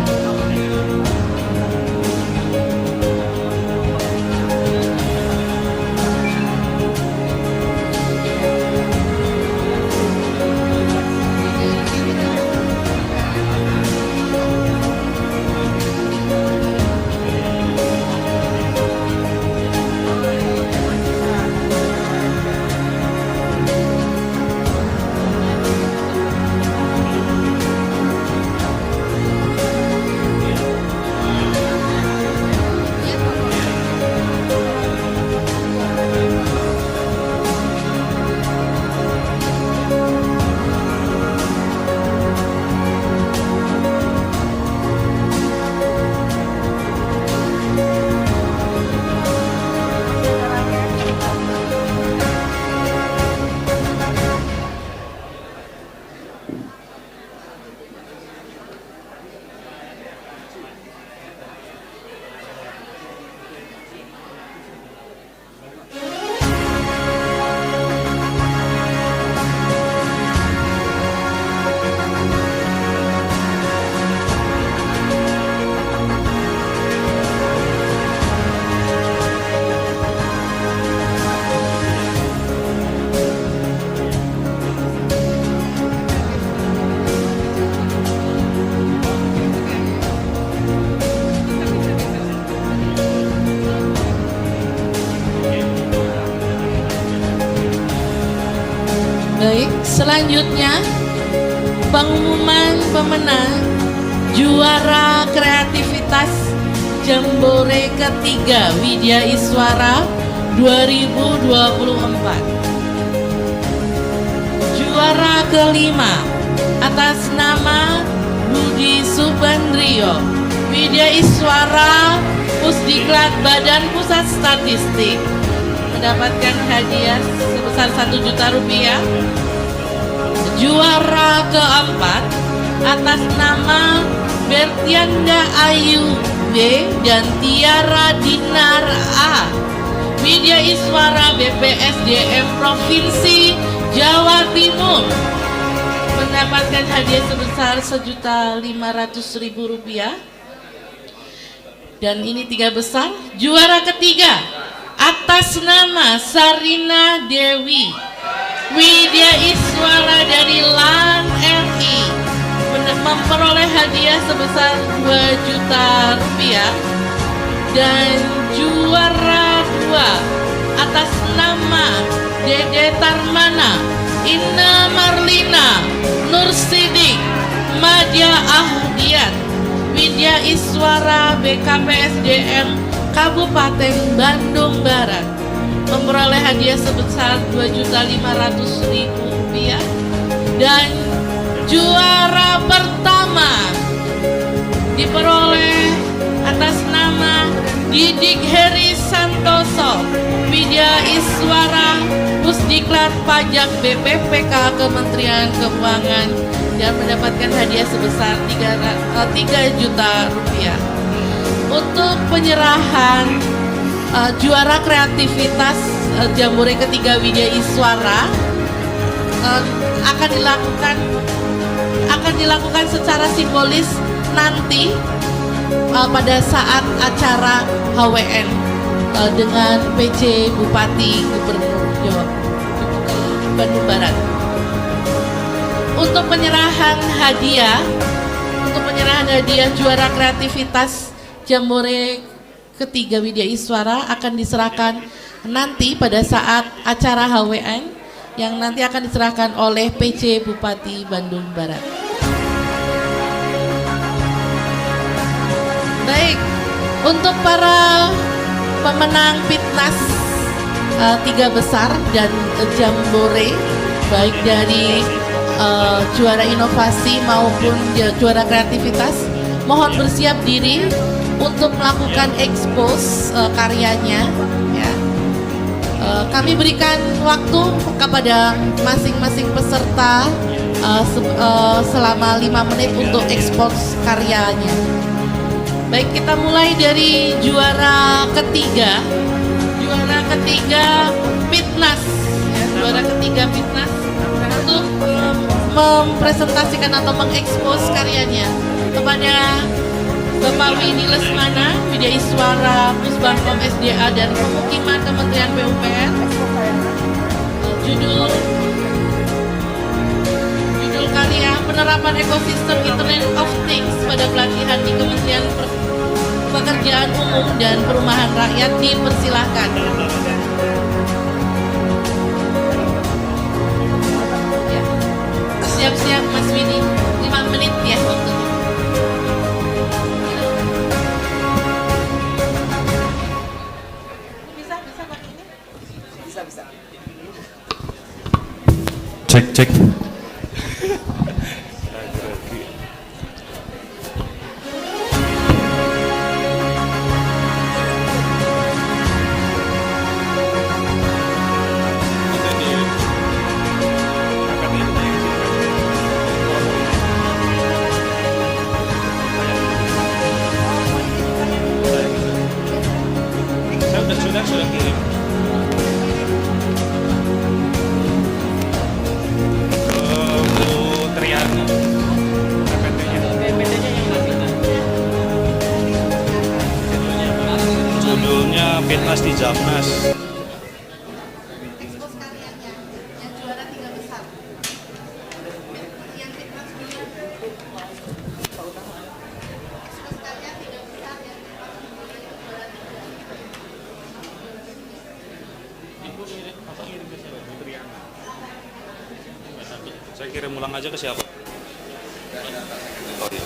Baik, selanjutnya pengumuman pemenang juara kreativitas Jambore ketiga Widya Iswara 2024. Juara kelima atas nama Budi Subandrio, Widya Iswara Pusdiklat Badan Pusat Statistik, mendapatkan hadiah sebesar 1 juta rupiah. Juara keempat atas nama Bertianda Ayu B dan Tiara Dinar A, Widya Iswara BPSDM Provinsi Jawa Timur, mendapatkan hadiah sebesar 1.500.000 rupiah. Dan ini 3 besar. Juara ketiga atas nama Sarina Dewi, Widya Iswara dari LAN RI, memperoleh hadiah sebesar 2 juta rupiah. Dan juara 2 atas nama Dede Tarmana, Inna Marlina, Nur Sidik, Madya Ahdiat, Widya Iswara BKPSDM Kabupaten Bandung Barat, memperoleh hadiah sebesar 2.500.000 rupiah. Dan juara pertama diperoleh atas nama Didik Heri Santoso, Widya Iswara Pusdiklat Pajak BPPK Kementerian Keuangan, dan mendapatkan hadiah sebesar 3 juta rupiah. Untuk penyerahan juara kreativitas Jambore ketiga Widya Iswara akan dilakukan secara simbolis nanti pada saat acara HWN dengan PJ Bupati Gubernur Bandung Barat. Untuk penyerahan hadiah juara kreativitas Jambore ketiga Widya Iswara akan diserahkan nanti pada saat acara HWN yang nanti akan diserahkan oleh PJ Bupati Bandung Barat. Baik, untuk para pemenang Fitnas 3 besar dan Jambore, baik dari juara inovasi maupun juara kreativitas, mohon bersiap diri untuk melakukan expose karyanya, ya. Kami berikan waktu kepada masing-masing peserta selama 5 menit untuk ekspos karyanya. Baik, kita mulai dari juara ketiga. Juara ketiga Fitnas, ya, juara ketiga Fitnas untuk mempresentasikan atau mengekspos karyanya kepada Bapak Winnie Lesmana, Widya Iswara Pusbangkom SDA dan Pemukiman Kementerian PUPR. Judul karya penerapan ekosistem Internet of Things pada pelatihan di Kementerian Pekerjaan Umum dan Perumahan Rakyat. Dipersilahkan. Ya. Siap-siap Mas Winnie, 5 menit ya waktunya.
Cek. Saya sudah kirim. Judulnya Fitnas di Japnas. Saya kirim ulang aja ke siapa? Oh, iya.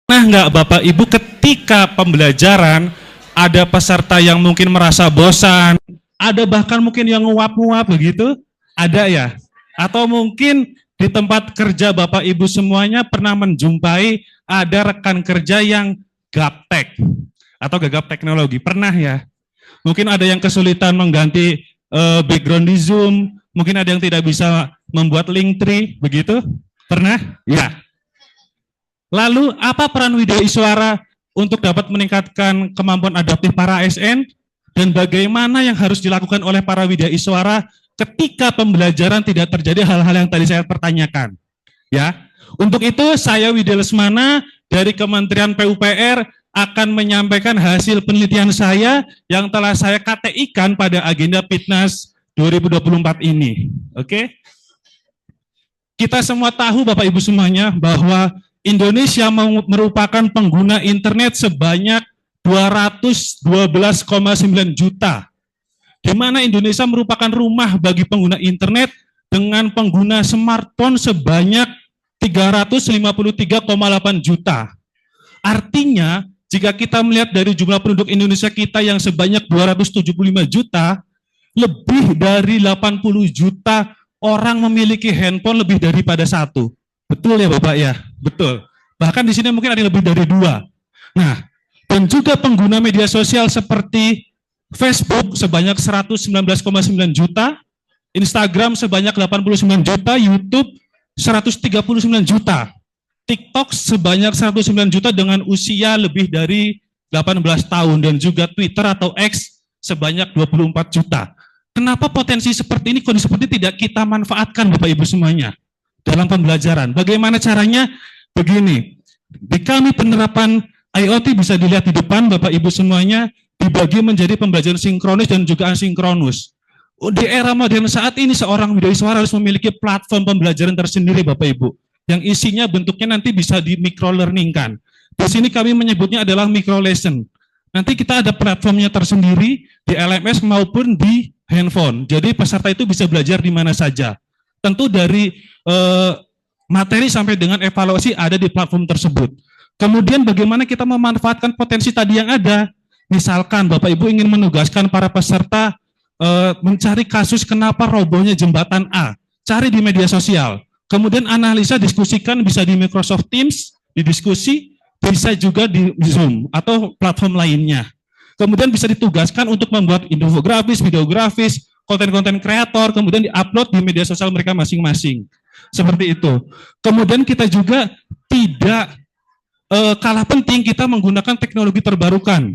Nah, nggak Bapak Ibu, ketika pembelajaran ada peserta yang mungkin merasa bosan, ada bahkan mungkin yang nguap-nguap begitu, ada ya? Atau mungkin di tempat kerja Bapak Ibu semuanya pernah menjumpai ada rekan kerja yang gaptek atau gagap teknologi, pernah ya? Mungkin ada yang kesulitan mengganti background di Zoom, mungkin ada yang tidak bisa membuat link tree, begitu? Pernah? Ya. Lalu apa peran Widya Iswara untuk dapat meningkatkan kemampuan adaptif para ASN dan bagaimana yang harus dilakukan oleh para Widya Iswara ketika pembelajaran tidak terjadi hal-hal yang tadi saya pertanyakan. Ya, untuk itu saya Widya Lesmana dari Kementerian PUPR akan menyampaikan hasil penelitian saya yang telah saya KTI-kan pada agenda Fitnas 2024 ini. Oke? Kita semua tahu Bapak Ibu semuanya bahwa Indonesia merupakan pengguna internet sebanyak 212,9 juta. Di mana Indonesia merupakan rumah bagi pengguna internet dengan pengguna smartphone sebanyak 353,8 juta. Artinya, jika kita melihat dari jumlah penduduk Indonesia kita yang sebanyak 275 juta, lebih dari 80 juta orang memiliki handphone lebih daripada satu. Betul ya Bapak ya? Betul. Bahkan di sini mungkin ada yang lebih dari 2. Nah, dan juga pengguna media sosial seperti Facebook sebanyak 119,9 juta, Instagram sebanyak 89 juta, YouTube 139 juta, TikTok sebanyak 109 juta dengan usia lebih dari 18 tahun, dan juga Twitter atau X sebanyak 24 juta. Kenapa potensi seperti ini, kondisi seperti ini tidak kita manfaatkan Bapak Ibu semuanya dalam pembelajaran? Bagaimana caranya? Begini, di kami penerapan IoT bisa dilihat di depan Bapak Ibu semuanya, dibagi menjadi pembelajaran sinkronis dan juga asinkronus. Di era modern saat ini seorang Widya Iswara harus memiliki platform pembelajaran tersendiri Bapak Ibu, yang isinya bentuknya nanti bisa di micro learning kan. Di sini kami menyebutnya adalah micro lesson. Nanti kita ada platformnya tersendiri di LMS maupun di handphone. Jadi peserta itu bisa belajar di mana saja. Tentu dari materi sampai dengan evaluasi ada di platform tersebut. Kemudian bagaimana kita memanfaatkan potensi tadi yang ada. Misalkan Bapak Ibu ingin menugaskan para peserta mencari kasus kenapa robohnya jembatan A. Cari di media sosial. Kemudian analisa, diskusikan, bisa di Microsoft Teams, di diskusi, bisa juga di Zoom atau platform lainnya. Kemudian bisa ditugaskan untuk membuat infografis, videografis, konten-konten kreator, kemudian diupload di media sosial mereka masing-masing. Seperti itu. Kemudian kita juga tidak kalah penting kita menggunakan teknologi terbarukan.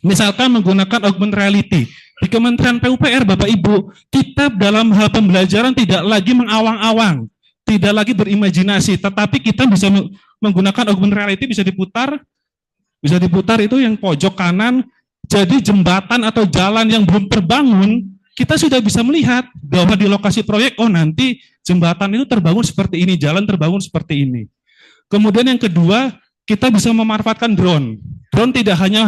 Misalkan menggunakan augmented reality. Di Kementerian PUPR, Bapak Ibu, kita dalam hal pembelajaran tidak lagi mengawang-awang, tidak lagi berimajinasi, tetapi kita bisa menggunakan augmented reality, bisa diputar itu yang pojok kanan, jadi jembatan atau jalan yang belum terbangun, kita sudah bisa melihat bahwa di lokasi proyek, oh nanti jembatan itu terbangun seperti ini, jalan terbangun seperti ini. Kemudian yang kedua, kita bisa memanfaatkan drone. Drone tidak hanya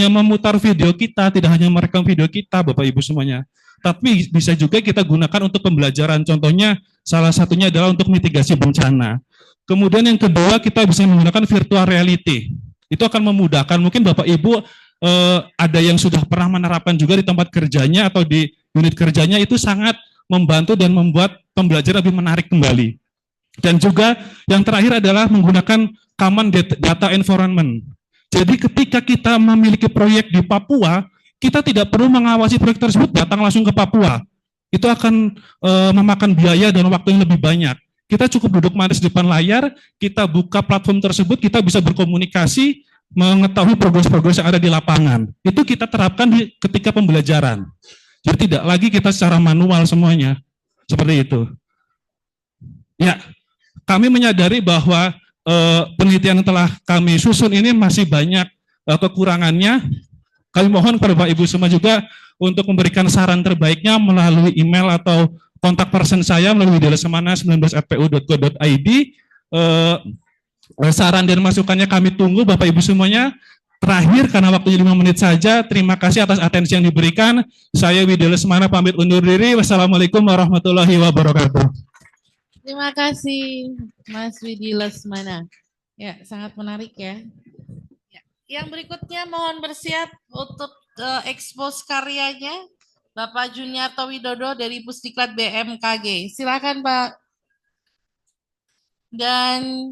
memutar video kita, tidak hanya merekam video kita, Bapak Ibu semuanya, tapi bisa juga kita gunakan untuk pembelajaran. Contohnya, salah satunya adalah untuk mitigasi bencana. Kemudian yang kedua, kita bisa menggunakan virtual reality. Itu akan memudahkan, mungkin Bapak Ibu ada yang sudah pernah menerapkan juga di tempat kerjanya atau di unit kerjanya, itu sangat membantu dan membuat pembelajaran lebih menarik kembali. Dan juga yang terakhir adalah menggunakan common data environment. Jadi ketika kita memiliki proyek di Papua, kita tidak perlu mengawasi proyek tersebut datang langsung ke Papua. Itu akan memakan biaya dan waktu yang lebih banyak. Kita cukup duduk manis di depan layar, kita buka platform tersebut, kita bisa berkomunikasi, mengetahui progres-progres yang ada di lapangan. Itu kita terapkan ketika pembelajaran. Jadi tidak lagi kita secara manual semuanya. Seperti itu. Ya, kami menyadari bahwa penelitian yang telah kami susun ini masih banyak kekurangannya. Kami mohon kepada Bapak Ibu semua juga untuk memberikan saran terbaiknya melalui email atau kontak person saya melalui delesemana19@pu.go.id. Saran dan masukannya kami tunggu Bapak Ibu semuanya. Terakhir, karena waktunya 5 menit saja, terima kasih atas atensi yang diberikan. Saya Widya Lesmana pamit undur diri. Wassalamualaikum warahmatullahi wabarakatuh.
Terima kasih Mas Widya Lesmana. Ya, sangat menarik ya. Yang berikutnya mohon bersiap untuk expose karyanya Bapak Juniarto Widodo dari Pusdiklat BMKG. Silakan Pak. Dan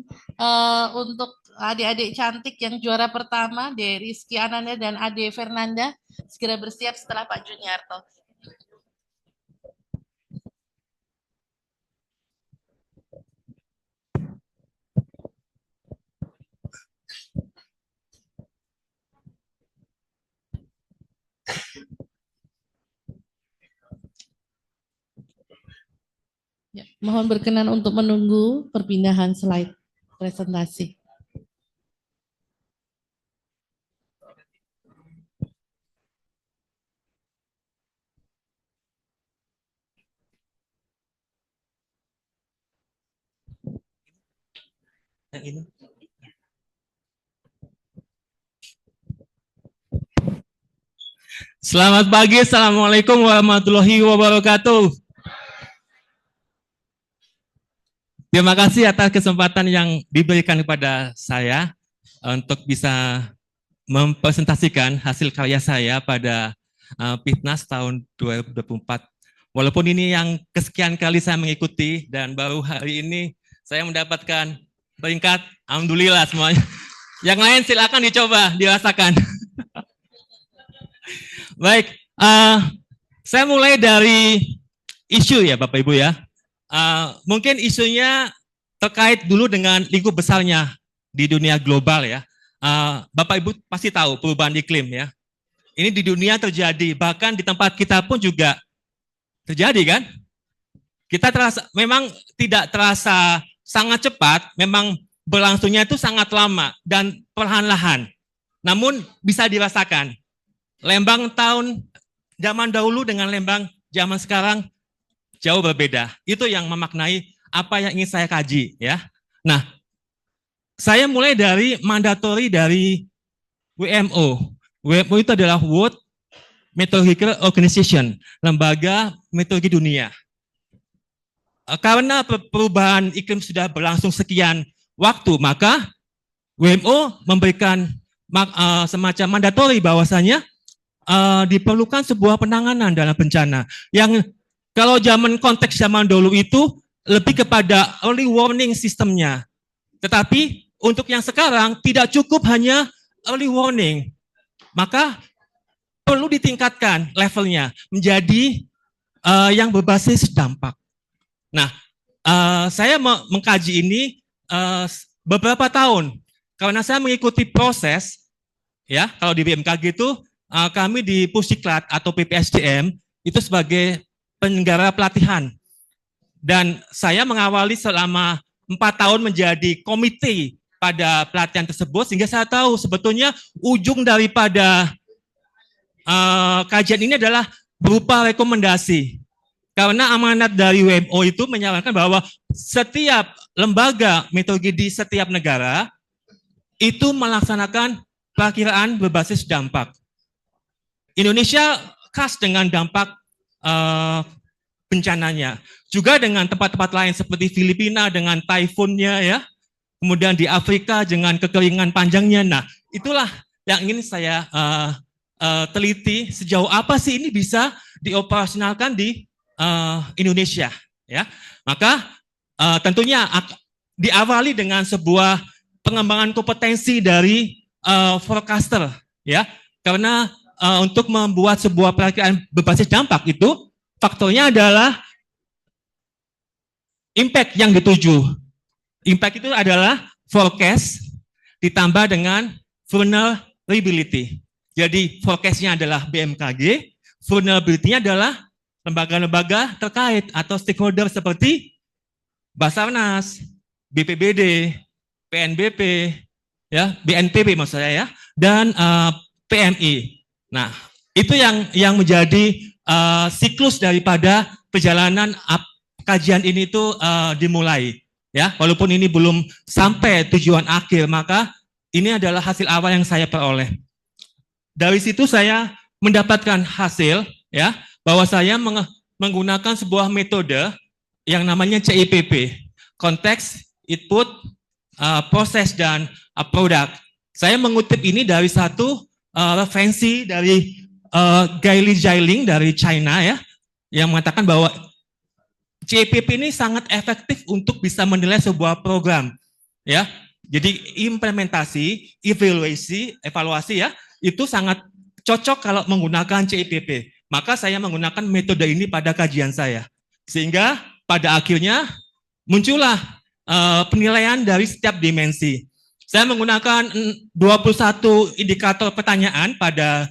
untuk adik-adik cantik yang juara pertama, dari Rizky Ananda dan Ade Fernanda, segera bersiap setelah Pak Juniarto. Ya, mohon berkenan untuk menunggu perpindahan slide presentasi.
Yang ini. Selamat pagi, Assalamualaikum warahmatullahi wabarakatuh. Terima kasih atas kesempatan yang diberikan kepada saya untuk bisa mempresentasikan hasil karya saya pada PIPNAS tahun 2024. Walaupun ini yang kesekian kali saya mengikuti dan baru hari ini saya mendapatkan peringkat, alhamdulillah semuanya. Yang lain silakan dicoba, dirasakan. Baik, saya mulai dari isu ya Bapak Ibu ya. Mungkin isunya terkait dulu dengan lingkup besarnya di dunia global ya. Bapak Ibu pasti tahu perubahan iklim ya. Ini di dunia terjadi, bahkan di tempat kita pun juga terjadi kan. Kita memang tidak terasa sangat cepat, memang berlangsungnya itu sangat lama dan perlahan-lahan. Namun bisa dirasakan. Lembang tahun zaman dahulu dengan Lembang zaman sekarang jauh berbeda. Itu yang memaknai apa yang ingin saya kaji ya. Nah, saya mulai dari mandatori dari WMO. WMO itu adalah World Meteorological Organization, lembaga meteorologi dunia. Karena perubahan iklim sudah berlangsung sekian waktu, maka WMO memberikan semacam mandatori bahwasanya diperlukan sebuah penanganan dalam bencana yang kalau konteks zaman dulu itu lebih kepada early warning sistemnya. Tetapi untuk yang sekarang tidak cukup hanya early warning. Maka perlu ditingkatkan levelnya menjadi yang berbasis dampak. Nah, saya mengkaji ini beberapa tahun karena saya mengikuti proses ya, kalau di BMKG itu kami di Pusdiklat atau PPSDM itu sebagai penyelenggara pelatihan. Dan saya mengawali selama 4 tahun menjadi komite pada pelatihan tersebut, sehingga saya tahu sebetulnya ujung daripada kajian ini adalah berupa rekomendasi. Karena amanat dari WMO itu menyarankan bahwa setiap lembaga meteorologi di setiap negara itu melaksanakan perakiraan berbasis dampak. Indonesia khas dengan dampak bencananya. Juga dengan tempat-tempat lain seperti Filipina dengan taifunnya ya. Kemudian di Afrika dengan kekeringan panjangnya. Nah, itulah yang ingin saya teliti sejauh apa sih ini bisa dioperasionalkan di Indonesia ya. Maka tentunya diawali dengan sebuah pengembangan kompetensi dari forecaster ya. Karena untuk membuat sebuah perakiraan berbasis dampak itu faktornya adalah impact yang dituju. Impact itu adalah forecast ditambah dengan vulnerability. Jadi forecastnya adalah BMKG, vulnerability-nya adalah lembaga-lembaga terkait atau stakeholder seperti Basarnas, BPBD, PNBP, ya, BNPB maksud saya ya, dan PMI. Nah, itu yang menjadi siklus daripada perjalanan kajian ini itu dimulai. Ya, walaupun ini belum sampai tujuan akhir, maka ini adalah hasil awal yang saya peroleh. Dari situ saya mendapatkan hasil, ya, bahwa saya menggunakan sebuah metode yang namanya CIPP, Context, Input, proses dan produk. Saya mengutip ini dari satu referensi dari Gaili Jialing dari China ya, yang mengatakan bahwa CPP ini sangat efektif untuk bisa menilai sebuah program ya. Jadi implementasi, evaluasi ya, itu sangat cocok kalau menggunakan CPP. Maka saya menggunakan metode ini pada kajian saya. Sehingga pada akhirnya muncullah penilaian dari setiap dimensi. Saya menggunakan 21 indikator pertanyaan pada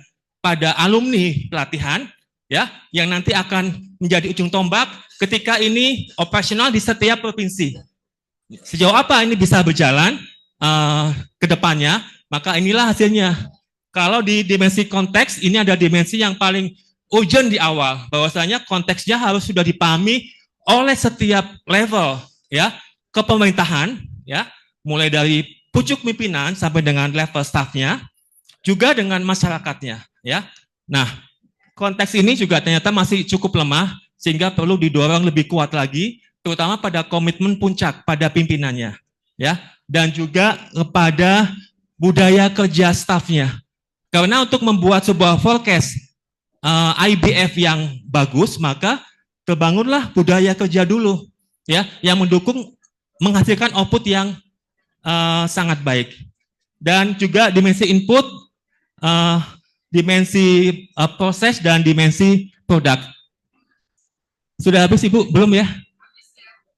alumni pelatihan ya, yang nanti akan menjadi ujung tombak ketika ini operasional di setiap provinsi. Sejauh apa ini bisa berjalan ke depannya, maka inilah hasilnya. Kalau di dimensi konteks, ini ada dimensi yang paling urgent di awal, bahwasanya konteksnya harus sudah dipahami oleh setiap level ya, kepemerintahan ya, mulai dari pucuk pimpinan sampai dengan level staffnya, juga dengan masyarakatnya ya. Nah, konteks ini juga ternyata masih cukup lemah, sehingga perlu didorong lebih kuat lagi, terutama pada komitmen puncak pada pimpinannya ya, dan juga kepada budaya kerja staffnya. Karena untuk membuat sebuah forecast IBF yang bagus, maka terbangunlah budaya kerja dulu ya, yang menghasilkan output yang sangat baik. Dan juga dimensi input, dimensi proses, dan dimensi produk. Sudah habis Ibu? Belum ya?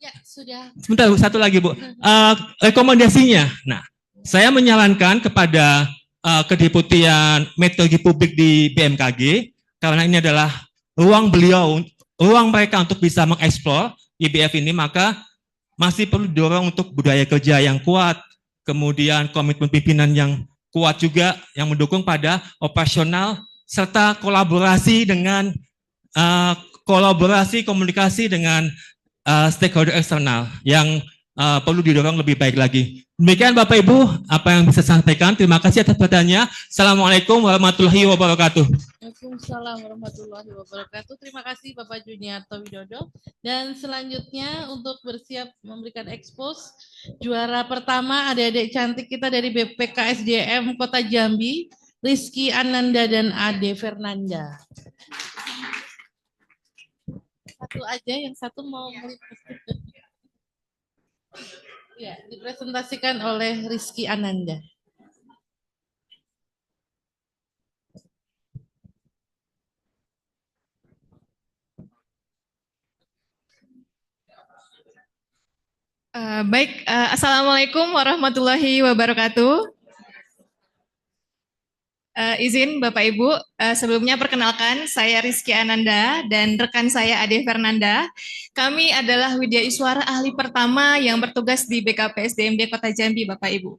Ya, sudah.
Sebentar, satu lagi Bu. Rekomendasinya, nah, saya menyarankan kepada Kedeputian Metodologi Publik di BMKG, karena ini adalah ruang mereka untuk bisa mengeksplor IBF ini, maka masih perlu didorong untuk budaya kerja yang kuat, kemudian komitmen pimpinan yang kuat juga, yang mendukung pada operasional, serta kolaborasi komunikasi dengan stakeholder eksternal yang perlu didorong lebih baik lagi. Demikian Bapak Ibu apa yang bisa saya sampaikan. Terima kasih atas pertanyaannya. Assalamualaikum warahmatullahi wabarakatuh.
Waalaikumsalam warahmatullahi wabarakatuh. Terima kasih Bapak Juniarto Widodo. Dan selanjutnya untuk bersiap memberikan expose, juara pertama adik-adik cantik kita dari BPKSDM Kota Jambi, Rizky Ananda dan Ade Fernanda. Satu aja, yang satu mau meliput. Ya, dipresentasikan oleh Rizky Ananda.
Assalamualaikum warahmatullahi wabarakatuh. Izin Bapak Ibu, sebelumnya perkenalkan saya Rizky Ananda dan rekan saya Ade Fernanda. Kami adalah Widya Iswara ahli pertama yang bertugas di BKP SDMD Kota Jambi, Bapak Ibu.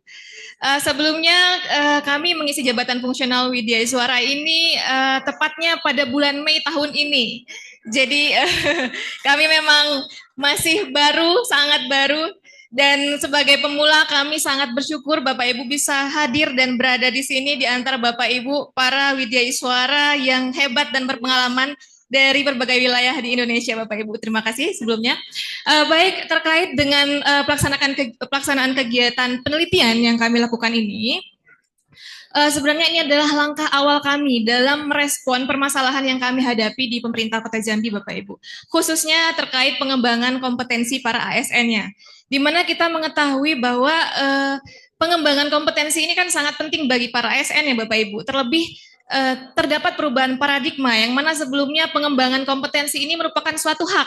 Sebelumnya kami mengisi jabatan fungsional Widya Iswara ini tepatnya pada bulan Mei tahun ini. Jadi kami memang masih baru, sangat baru. Dan sebagai pemula kami sangat bersyukur Bapak Ibu bisa hadir dan berada di sini di antara Bapak Ibu para Widya Iswara yang hebat dan berpengalaman dari berbagai wilayah di Indonesia, Bapak Ibu. Terima kasih sebelumnya. Baik, terkait dengan pelaksanaan kegiatan penelitian yang kami lakukan ini, sebenarnya ini adalah langkah awal kami dalam merespon permasalahan yang kami hadapi di pemerintah Kota Jambi, Bapak Ibu. Khususnya terkait pengembangan kompetensi para ASN-nya. Di mana kita mengetahui bahwa pengembangan kompetensi ini kan sangat penting bagi para ASN ya Bapak Ibu. Terlebih terdapat perubahan paradigma yang mana sebelumnya pengembangan kompetensi ini merupakan suatu hak.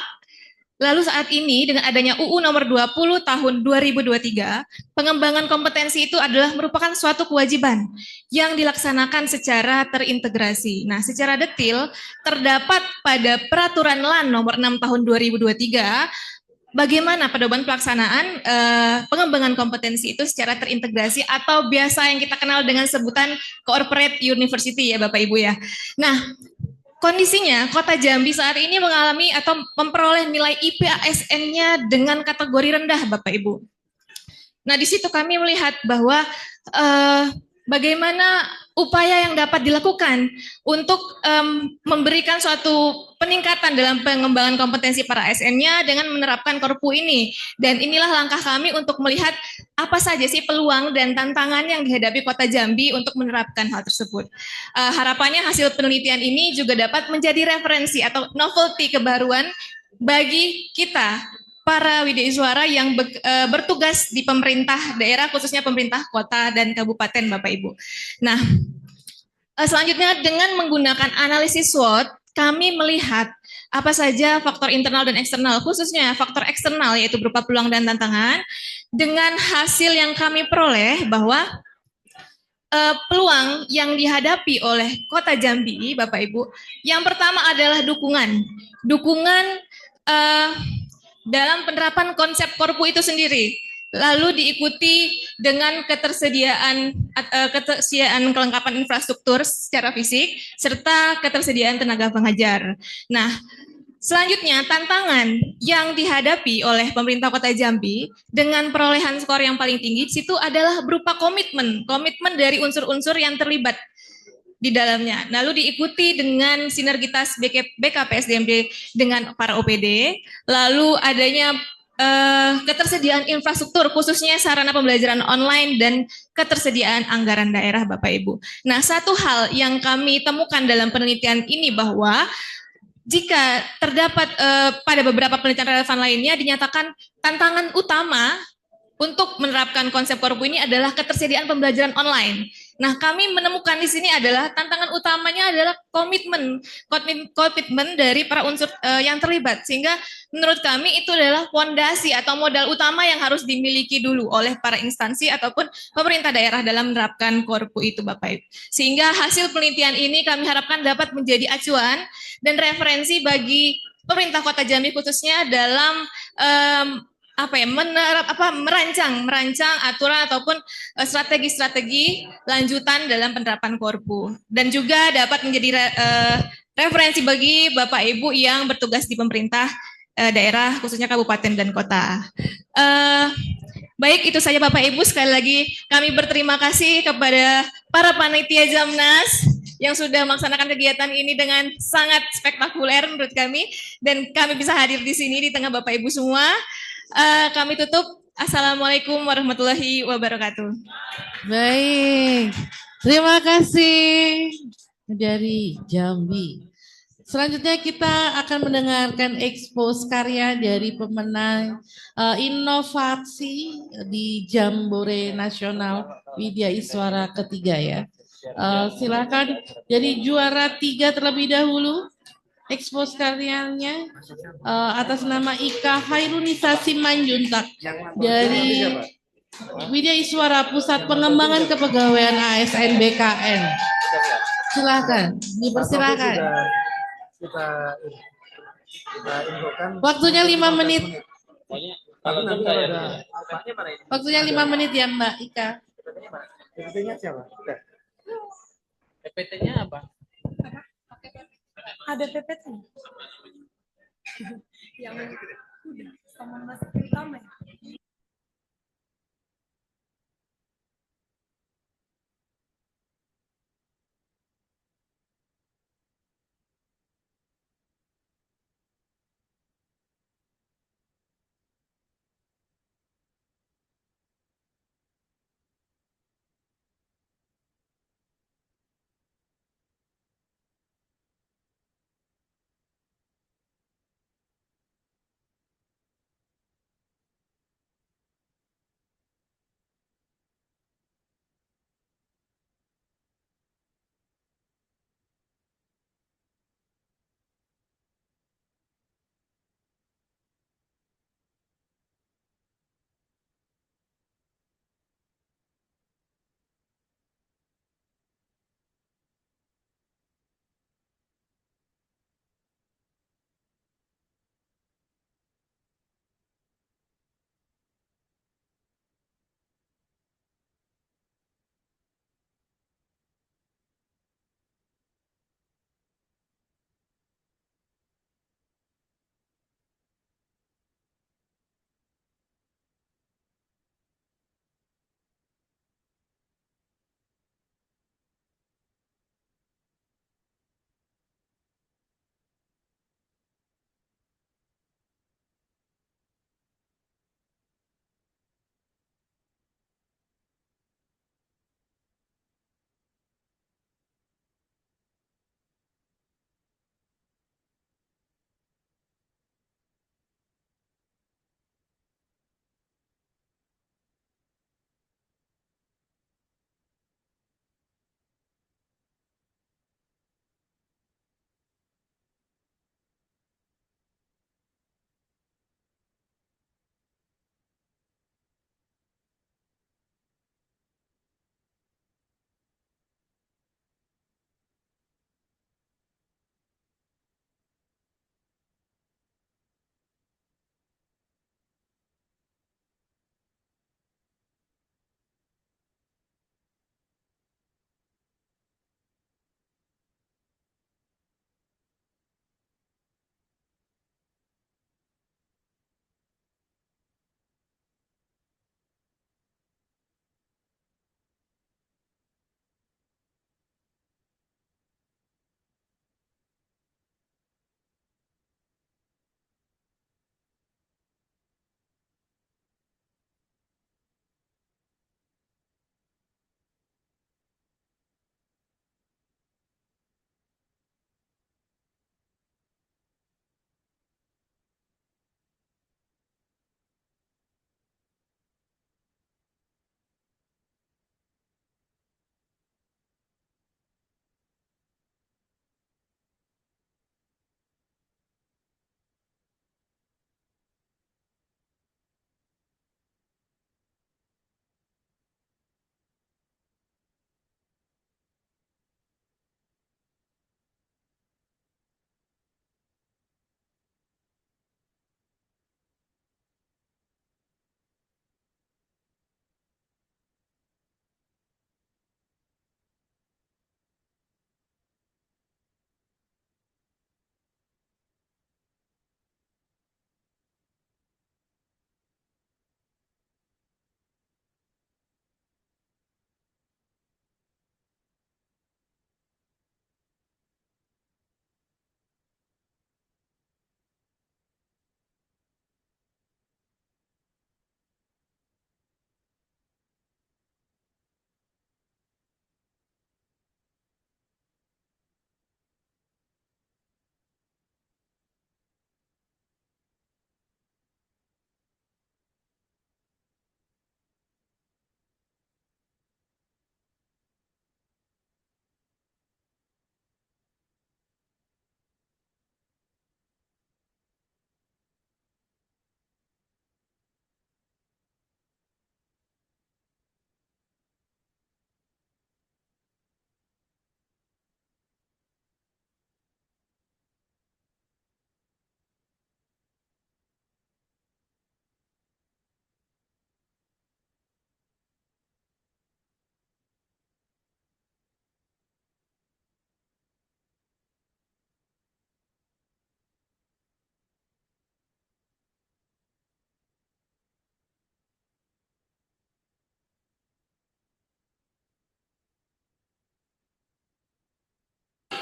Lalu saat ini dengan adanya UU nomor 20 tahun 2023, pengembangan kompetensi itu adalah merupakan suatu kewajiban yang dilaksanakan secara terintegrasi. Nah, secara detail terdapat pada peraturan LAN nomor 6 tahun 2023 bagaimana pedoman pelaksanaan pengembangan kompetensi itu secara terintegrasi atau biasa yang kita kenal dengan sebutan corporate university ya Bapak Ibu ya. Nah, kondisinya Kota Jambi saat ini mengalami atau memperoleh nilai IP ASN-nya dengan kategori rendah Bapak Ibu. Nah, di situ kami melihat bahwa bagaimana upaya yang dapat dilakukan untuk memberikan suatu peningkatan dalam pengembangan kompetensi para ASN-nya dengan menerapkan Korpu ini. Dan inilah langkah kami untuk melihat apa saja sih peluang dan tantangan yang dihadapi Kota Jambi untuk menerapkan hal tersebut. Harapannya hasil penelitian ini juga dapat menjadi referensi atau novelty kebaruan bagi kita para wideiswara yang bertugas di pemerintah daerah, khususnya pemerintah kota dan kabupaten, Bapak Ibu. Nah, selanjutnya dengan menggunakan analisis SWOT, kami melihat apa saja faktor internal dan eksternal, khususnya faktor eksternal yaitu berupa peluang dan tantangan. Dengan hasil yang kami peroleh bahwa peluang yang dihadapi oleh Kota Jambi, Bapak Ibu, yang pertama adalah dukungan dalam penerapan konsep Korpu itu sendiri. Lalu diikuti dengan ketersediaan kelengkapan infrastruktur secara fisik serta ketersediaan tenaga pengajar. Nah, selanjutnya tantangan yang dihadapi oleh pemerintah Kota Jambi dengan perolehan skor yang paling tinggi itu adalah berupa komitmen dari unsur-unsur yang terlibat di dalamnya. Lalu diikuti dengan sinergitas BKPSDMD dengan para OPD, lalu adanya ketersediaan infrastruktur khususnya sarana pembelajaran online dan ketersediaan anggaran daerah, Bapak Ibu. Nah, satu hal yang kami temukan dalam penelitian ini bahwa jika terdapat pada beberapa penelitian relevan lainnya dinyatakan tantangan utama untuk menerapkan konsep Korpu ini adalah ketersediaan pembelajaran online. Nah, kami menemukan di sini adalah tantangan utamanya adalah komitmen dari para unsur yang terlibat, sehingga menurut kami itu adalah fondasi atau modal utama yang harus dimiliki dulu oleh para instansi ataupun pemerintah daerah dalam menerapkan Korpu itu, Bapak Ibu. Sehingga hasil penelitian ini kami harapkan dapat menjadi acuan dan referensi bagi pemerintah Kota Jambi khususnya dalam merancang aturan ataupun strategi-strategi lanjutan dalam penerapan Korpu, dan juga dapat menjadi referensi bagi Bapak Ibu yang bertugas di pemerintah daerah khususnya kabupaten dan kota. Baik, itu saja Bapak Ibu. Sekali lagi kami berterima kasih kepada para panitia Jamnas yang sudah melaksanakan kegiatan ini dengan sangat spektakuler menurut kami, dan kami bisa hadir di sini di tengah Bapak Ibu semua. Kami tutup. Assalamualaikum warahmatullahi wabarakatuh.
Baik, terima kasih dari Jambi. Selanjutnya kita akan mendengarkan ekspos karya dari pemenang inovasi di Jambore Nasional Widya Iswara ketiga ya. Silakan jadi juara 3 terlebih dahulu. Ekspos karyanya atas nama Ika Hairunisa Simanjuntak dari Widya Iswara Pusat Pengembangan Kepegawaian ASN BKN. Silakan, dipersilakan. Waktunya 5 menit. Waktunya 5 menit ya Mbak Ika.
PPT-nya siapa? PPT-nya apa?
Ada PPT yang sama masuk utama.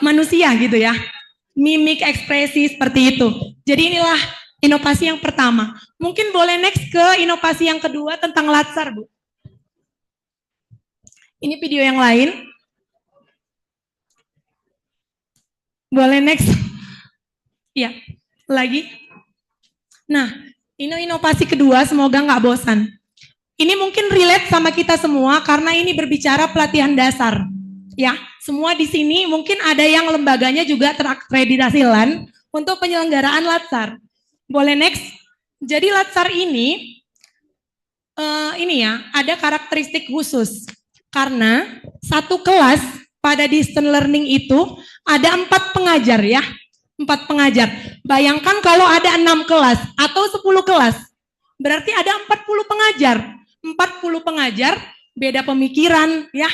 manusia gitu ya. Mimik, ekspresi seperti itu. Jadi inilah inovasi yang pertama. Mungkin boleh next ke inovasi yang kedua tentang latsar, Bu. Ini video yang lain. Boleh next. Ya, lagi. Nah, ini inovasi kedua, semoga nggak bosan. Ini mungkin relate sama kita semua karena ini berbicara pelatihan dasar. Ya, semua di sini mungkin ada yang lembaganya juga terakreditasi LAN untuk penyelenggaraan latsar. Boleh next. Jadi latsar ini ya, ada karakteristik khusus. Karena satu kelas pada distance learning itu ada 4 pengajar ya. 4 pengajar. Bayangkan kalau ada 6 kelas atau 10 kelas. Berarti ada 40 pengajar. 40 pengajar, beda pemikiran ya.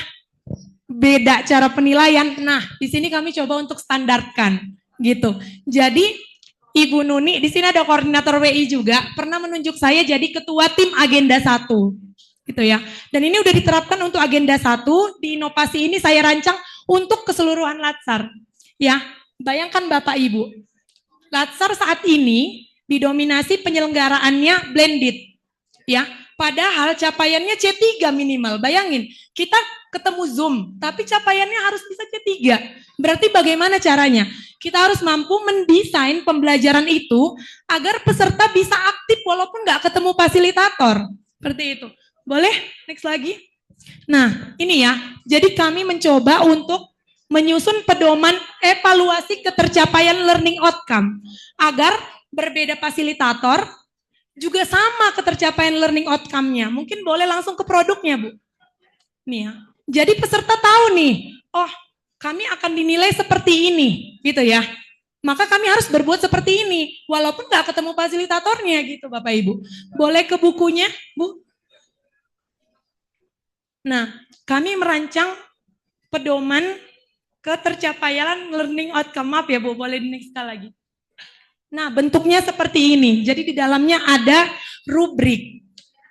Beda cara penilaian. Nah, di sini kami coba untuk standarkan gitu. Jadi Ibu Nuni, di sini ada koordinator WI juga, pernah menunjuk saya jadi ketua tim agenda 1. Gitu ya. Dan ini udah diterapkan untuk agenda 1, di inovasi ini saya rancang untuk keseluruhan latsar. Ya, bayangkan Bapak Ibu, latsar saat ini didominasi penyelenggaraannya blended. Ya, padahal capaiannya C3 minimal. Bayangin, kita ketemu Zoom, tapi capaiannya harus bisa C3. Berarti bagaimana caranya? Kita harus mampu mendesain pembelajaran itu agar peserta bisa aktif walaupun nggak ketemu fasilitator. Seperti itu. Boleh? Next lagi. Nah, ini ya. Jadi kami mencoba untuk menyusun pedoman evaluasi ketercapaian learning outcome. Agar berbeda fasilitator, juga sama ketercapaian learning outcome-nya. Mungkin boleh langsung ke produknya, Bu. Nih ya. Jadi peserta tahu nih, oh kami akan dinilai seperti ini, gitu ya. Maka kami harus berbuat seperti ini, walaupun nggak ketemu fasilitatornya gitu Bapak Ibu. Boleh ke bukunya, Bu? Nah, kami merancang pedoman ketercapaian learning outcome. Maaf ya Bu, boleh di next sekali lagi. Nah, bentuknya seperti ini. Jadi di dalamnya ada rubrik.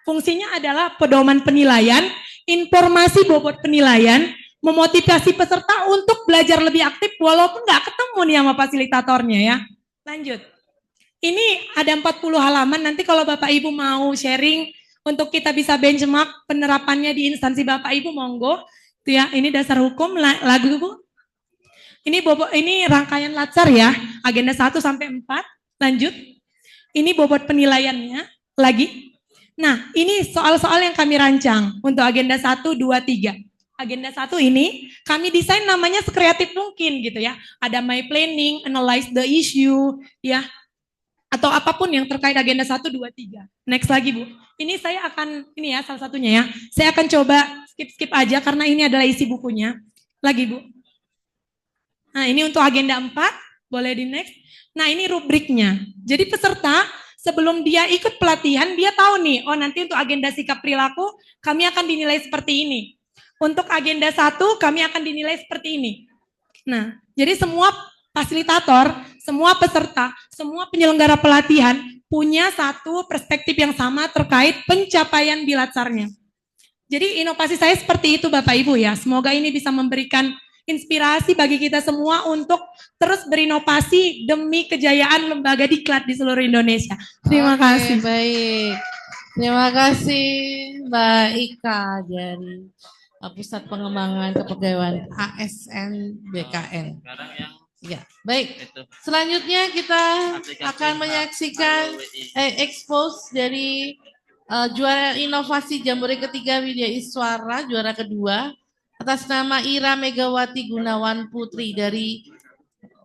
Fungsinya adalah pedoman penilaian, informasi bobot penilaian, memotivasi peserta untuk belajar lebih aktif walaupun nggak ketemu nih sama fasilitatornya ya. Lanjut. Ini ada 40 halaman, nanti kalau Bapak Ibu mau sharing untuk kita bisa benchmark penerapannya di instansi Bapak Ibu, monggo. Itu ya, ini dasar hukum lagu Bu. Ini rangkaian latsar ya, agenda 1 sampai 4. Lanjut. Ini bobot penilaiannya lagi. Nah, ini soal-soal yang kami rancang untuk agenda 1, 2, 3. Agenda 1 ini kami desain namanya sekreatif mungkin gitu ya. Ada my planning, analyze the issue ya. Atau apapun yang terkait agenda 1, 2, 3. Next lagi Bu. Ini saya akan, ini ya salah satunya ya. Saya akan coba skip aja karena ini adalah isi bukunya. Lagi Bu. Nah ini untuk agenda 4, boleh di next. Nah ini rubriknya. Jadi peserta sebelum dia ikut pelatihan, dia tahu nih, oh nanti untuk agenda sikap perilaku kami akan dinilai seperti ini. Untuk agenda 1 kami akan dinilai seperti ini. Nah jadi semua fasilitator, semua peserta, semua penyelenggara pelatihan punya satu perspektif yang sama terkait pencapaian di latsarnya. Jadi inovasi saya seperti itu Bapak Ibu ya. Semoga ini bisa memberikan inspirasi bagi kita semua untuk terus berinovasi demi kejayaan lembaga diklat di seluruh Indonesia. Terima kasih.
Baik. Terima kasih Mbak Ika dari Pusat Pengembangan Kepegawaian ASN BKN. Ya, baik. Selanjutnya kita akan menyaksikan expose dari juara inovasi Jambore ketiga Widya Iswara, juara kedua atas nama Ira Megawati Gunawan Putri dari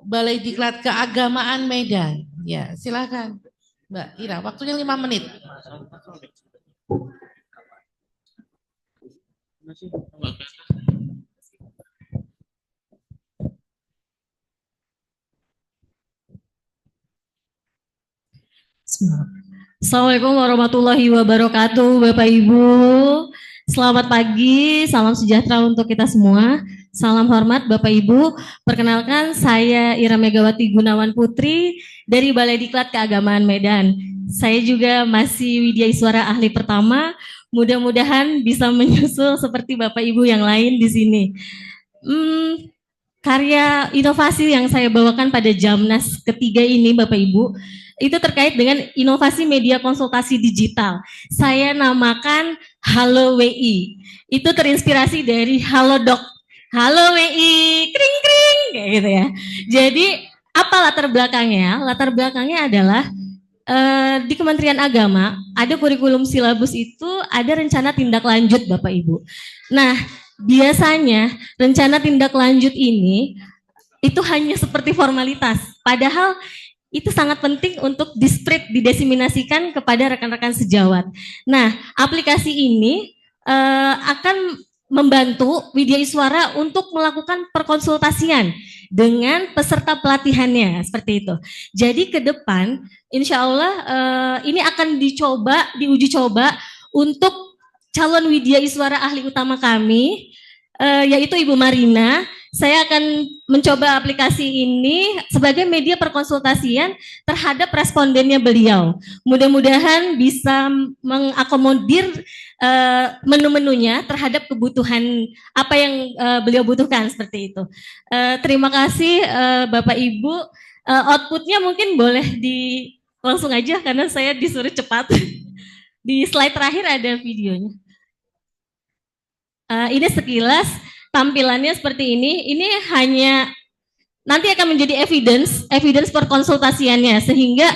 Balai Diklat Keagamaan Medan. Ya, silakan Mbak Ira, waktunya 5 menit.
Assalamualaikum warahmatullahi wabarakatuh, Bapak Ibu. Selamat pagi, salam sejahtera untuk kita semua. Salam hormat Bapak Ibu. Perkenalkan saya Ira Megawati Gunawan Putri dari Balai Diklat Keagamaan Medan. Saya juga masih Widya Iswara ahli pertama. Mudah-mudahan bisa menyusul seperti Bapak Ibu yang lain di sini. karya inovasi yang saya bawakan pada Jamnas ketiga ini Bapak Ibu, itu terkait dengan inovasi media konsultasi digital. Saya namakan Halo WI. Itu terinspirasi dari Halodoc. Halo WI, kring kring, kayak gitu ya. Jadi apa latar belakangnya? Latar belakangnya adalah di Kementerian Agama ada kurikulum silabus itu ada rencana tindak lanjut Bapak Ibu. Nah, biasanya rencana tindak lanjut ini itu hanya seperti formalitas. Padahal itu sangat penting untuk diseminasikan kepada rekan-rekan sejawat. Nah, aplikasi ini akan membantu Widya Iswara untuk melakukan perkonsultasian dengan peserta pelatihannya, seperti itu. Jadi ke depan, insya Allah ini akan diuji coba untuk calon Widya Iswara ahli utama kami, yaitu Ibu Marina. Saya akan mencoba aplikasi ini sebagai media perkonsultasian terhadap respondennya beliau. Mudah-mudahan bisa mengakomodir menu-menunya terhadap kebutuhan apa yang beliau butuhkan, seperti itu. Terima kasih Bapak Ibu. Outputnya mungkin boleh langsung aja karena saya disuruh cepat. Di slide terakhir ada videonya. Ini sekilas tampilannya seperti ini. Ini hanya nanti akan menjadi evidence perkonsultasiannya sehingga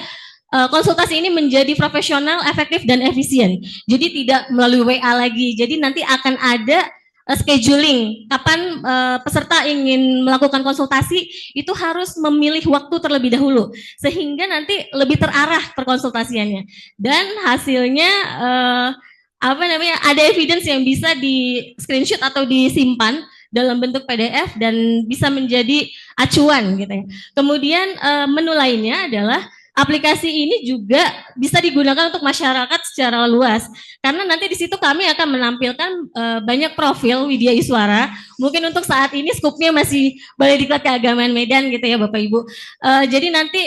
konsultasi ini menjadi profesional, efektif dan efisien. Jadi tidak melalui WA lagi. Jadi nanti akan ada scheduling kapan peserta ingin melakukan konsultasi itu harus memilih waktu terlebih dahulu sehingga nanti lebih terarah perkonsultasiannya dan hasilnya ada evidence yang bisa di screenshot atau disimpan dalam bentuk PDF dan bisa menjadi acuan gitu ya. Kemudian menu lainnya adalah aplikasi ini juga bisa digunakan untuk masyarakat secara luas karena nanti di situ kami akan menampilkan banyak profil Widya Iswara. Mungkin untuk saat ini skupnya masih Balai Diklat Keagamaan Medan gitu ya Bapak Ibu. Jadi nanti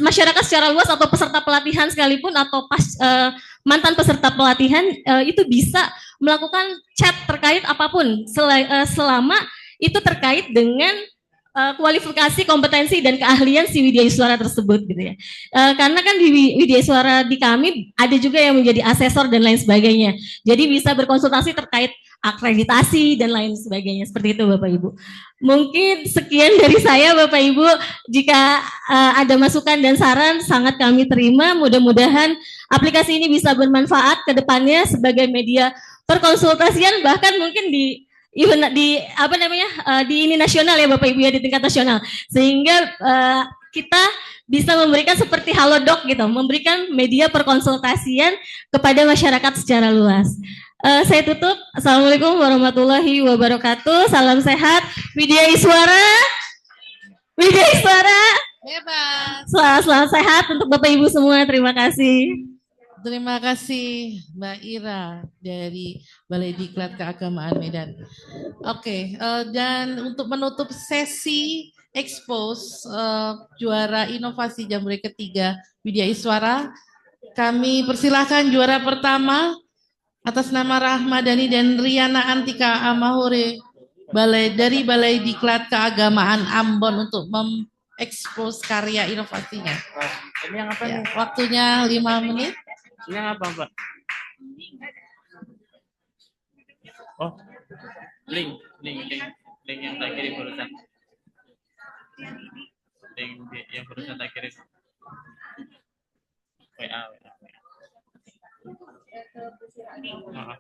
masyarakat secara luas atau peserta pelatihan sekalipun atau mantan peserta pelatihan itu bisa melakukan chat terkait apapun selama itu terkait dengan kualifikasi, kompetensi dan keahlian si Widya Iswara tersebut gitu ya. Karena kan di Widya Iswara di kami ada juga yang menjadi asesor dan lain sebagainya. Jadi bisa berkonsultasi terkait akreditasi dan lain sebagainya. Seperti itu Bapak Ibu. Mungkin sekian dari saya Bapak Ibu. Jika ada masukan dan saran sangat kami terima. Mudah-mudahan aplikasi ini bisa bermanfaat ke depannya sebagai media perkonsultasian bahkan mungkin di ini nasional ya Bapak Ibu ya, di tingkat nasional sehingga kita bisa memberikan seperti Halodoc gitu, memberikan media perkonsultasian kepada masyarakat secara luas. Saya tutup. Assalamualaikum warahmatullahi wabarakatuh. Salam sehat, Widya Iswara. Widya Iswara.
Bebas.
Selamat sehat untuk Bapak Ibu semua. Terima kasih.
Terima kasih Mbak Ira dari Balai Diklat Keagamaan Medan. Oke, dan untuk menutup sesi expose juara inovasi Jambore ketiga Widya Iswara, kami persilahkan juara pertama atas nama Rahmadani dan Riana Antika Amahore dari Balai Diklat Keagamaan Ambon untuk mengekspos karya inovasinya.
Ini yang apa nih?
Waktunya 5 menit.
Ini yang apa, Mbak? Oh, link yang tak kirim barusan. Link yang barusan tak kirim. WA. Maaf.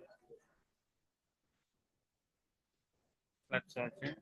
Lihat saja.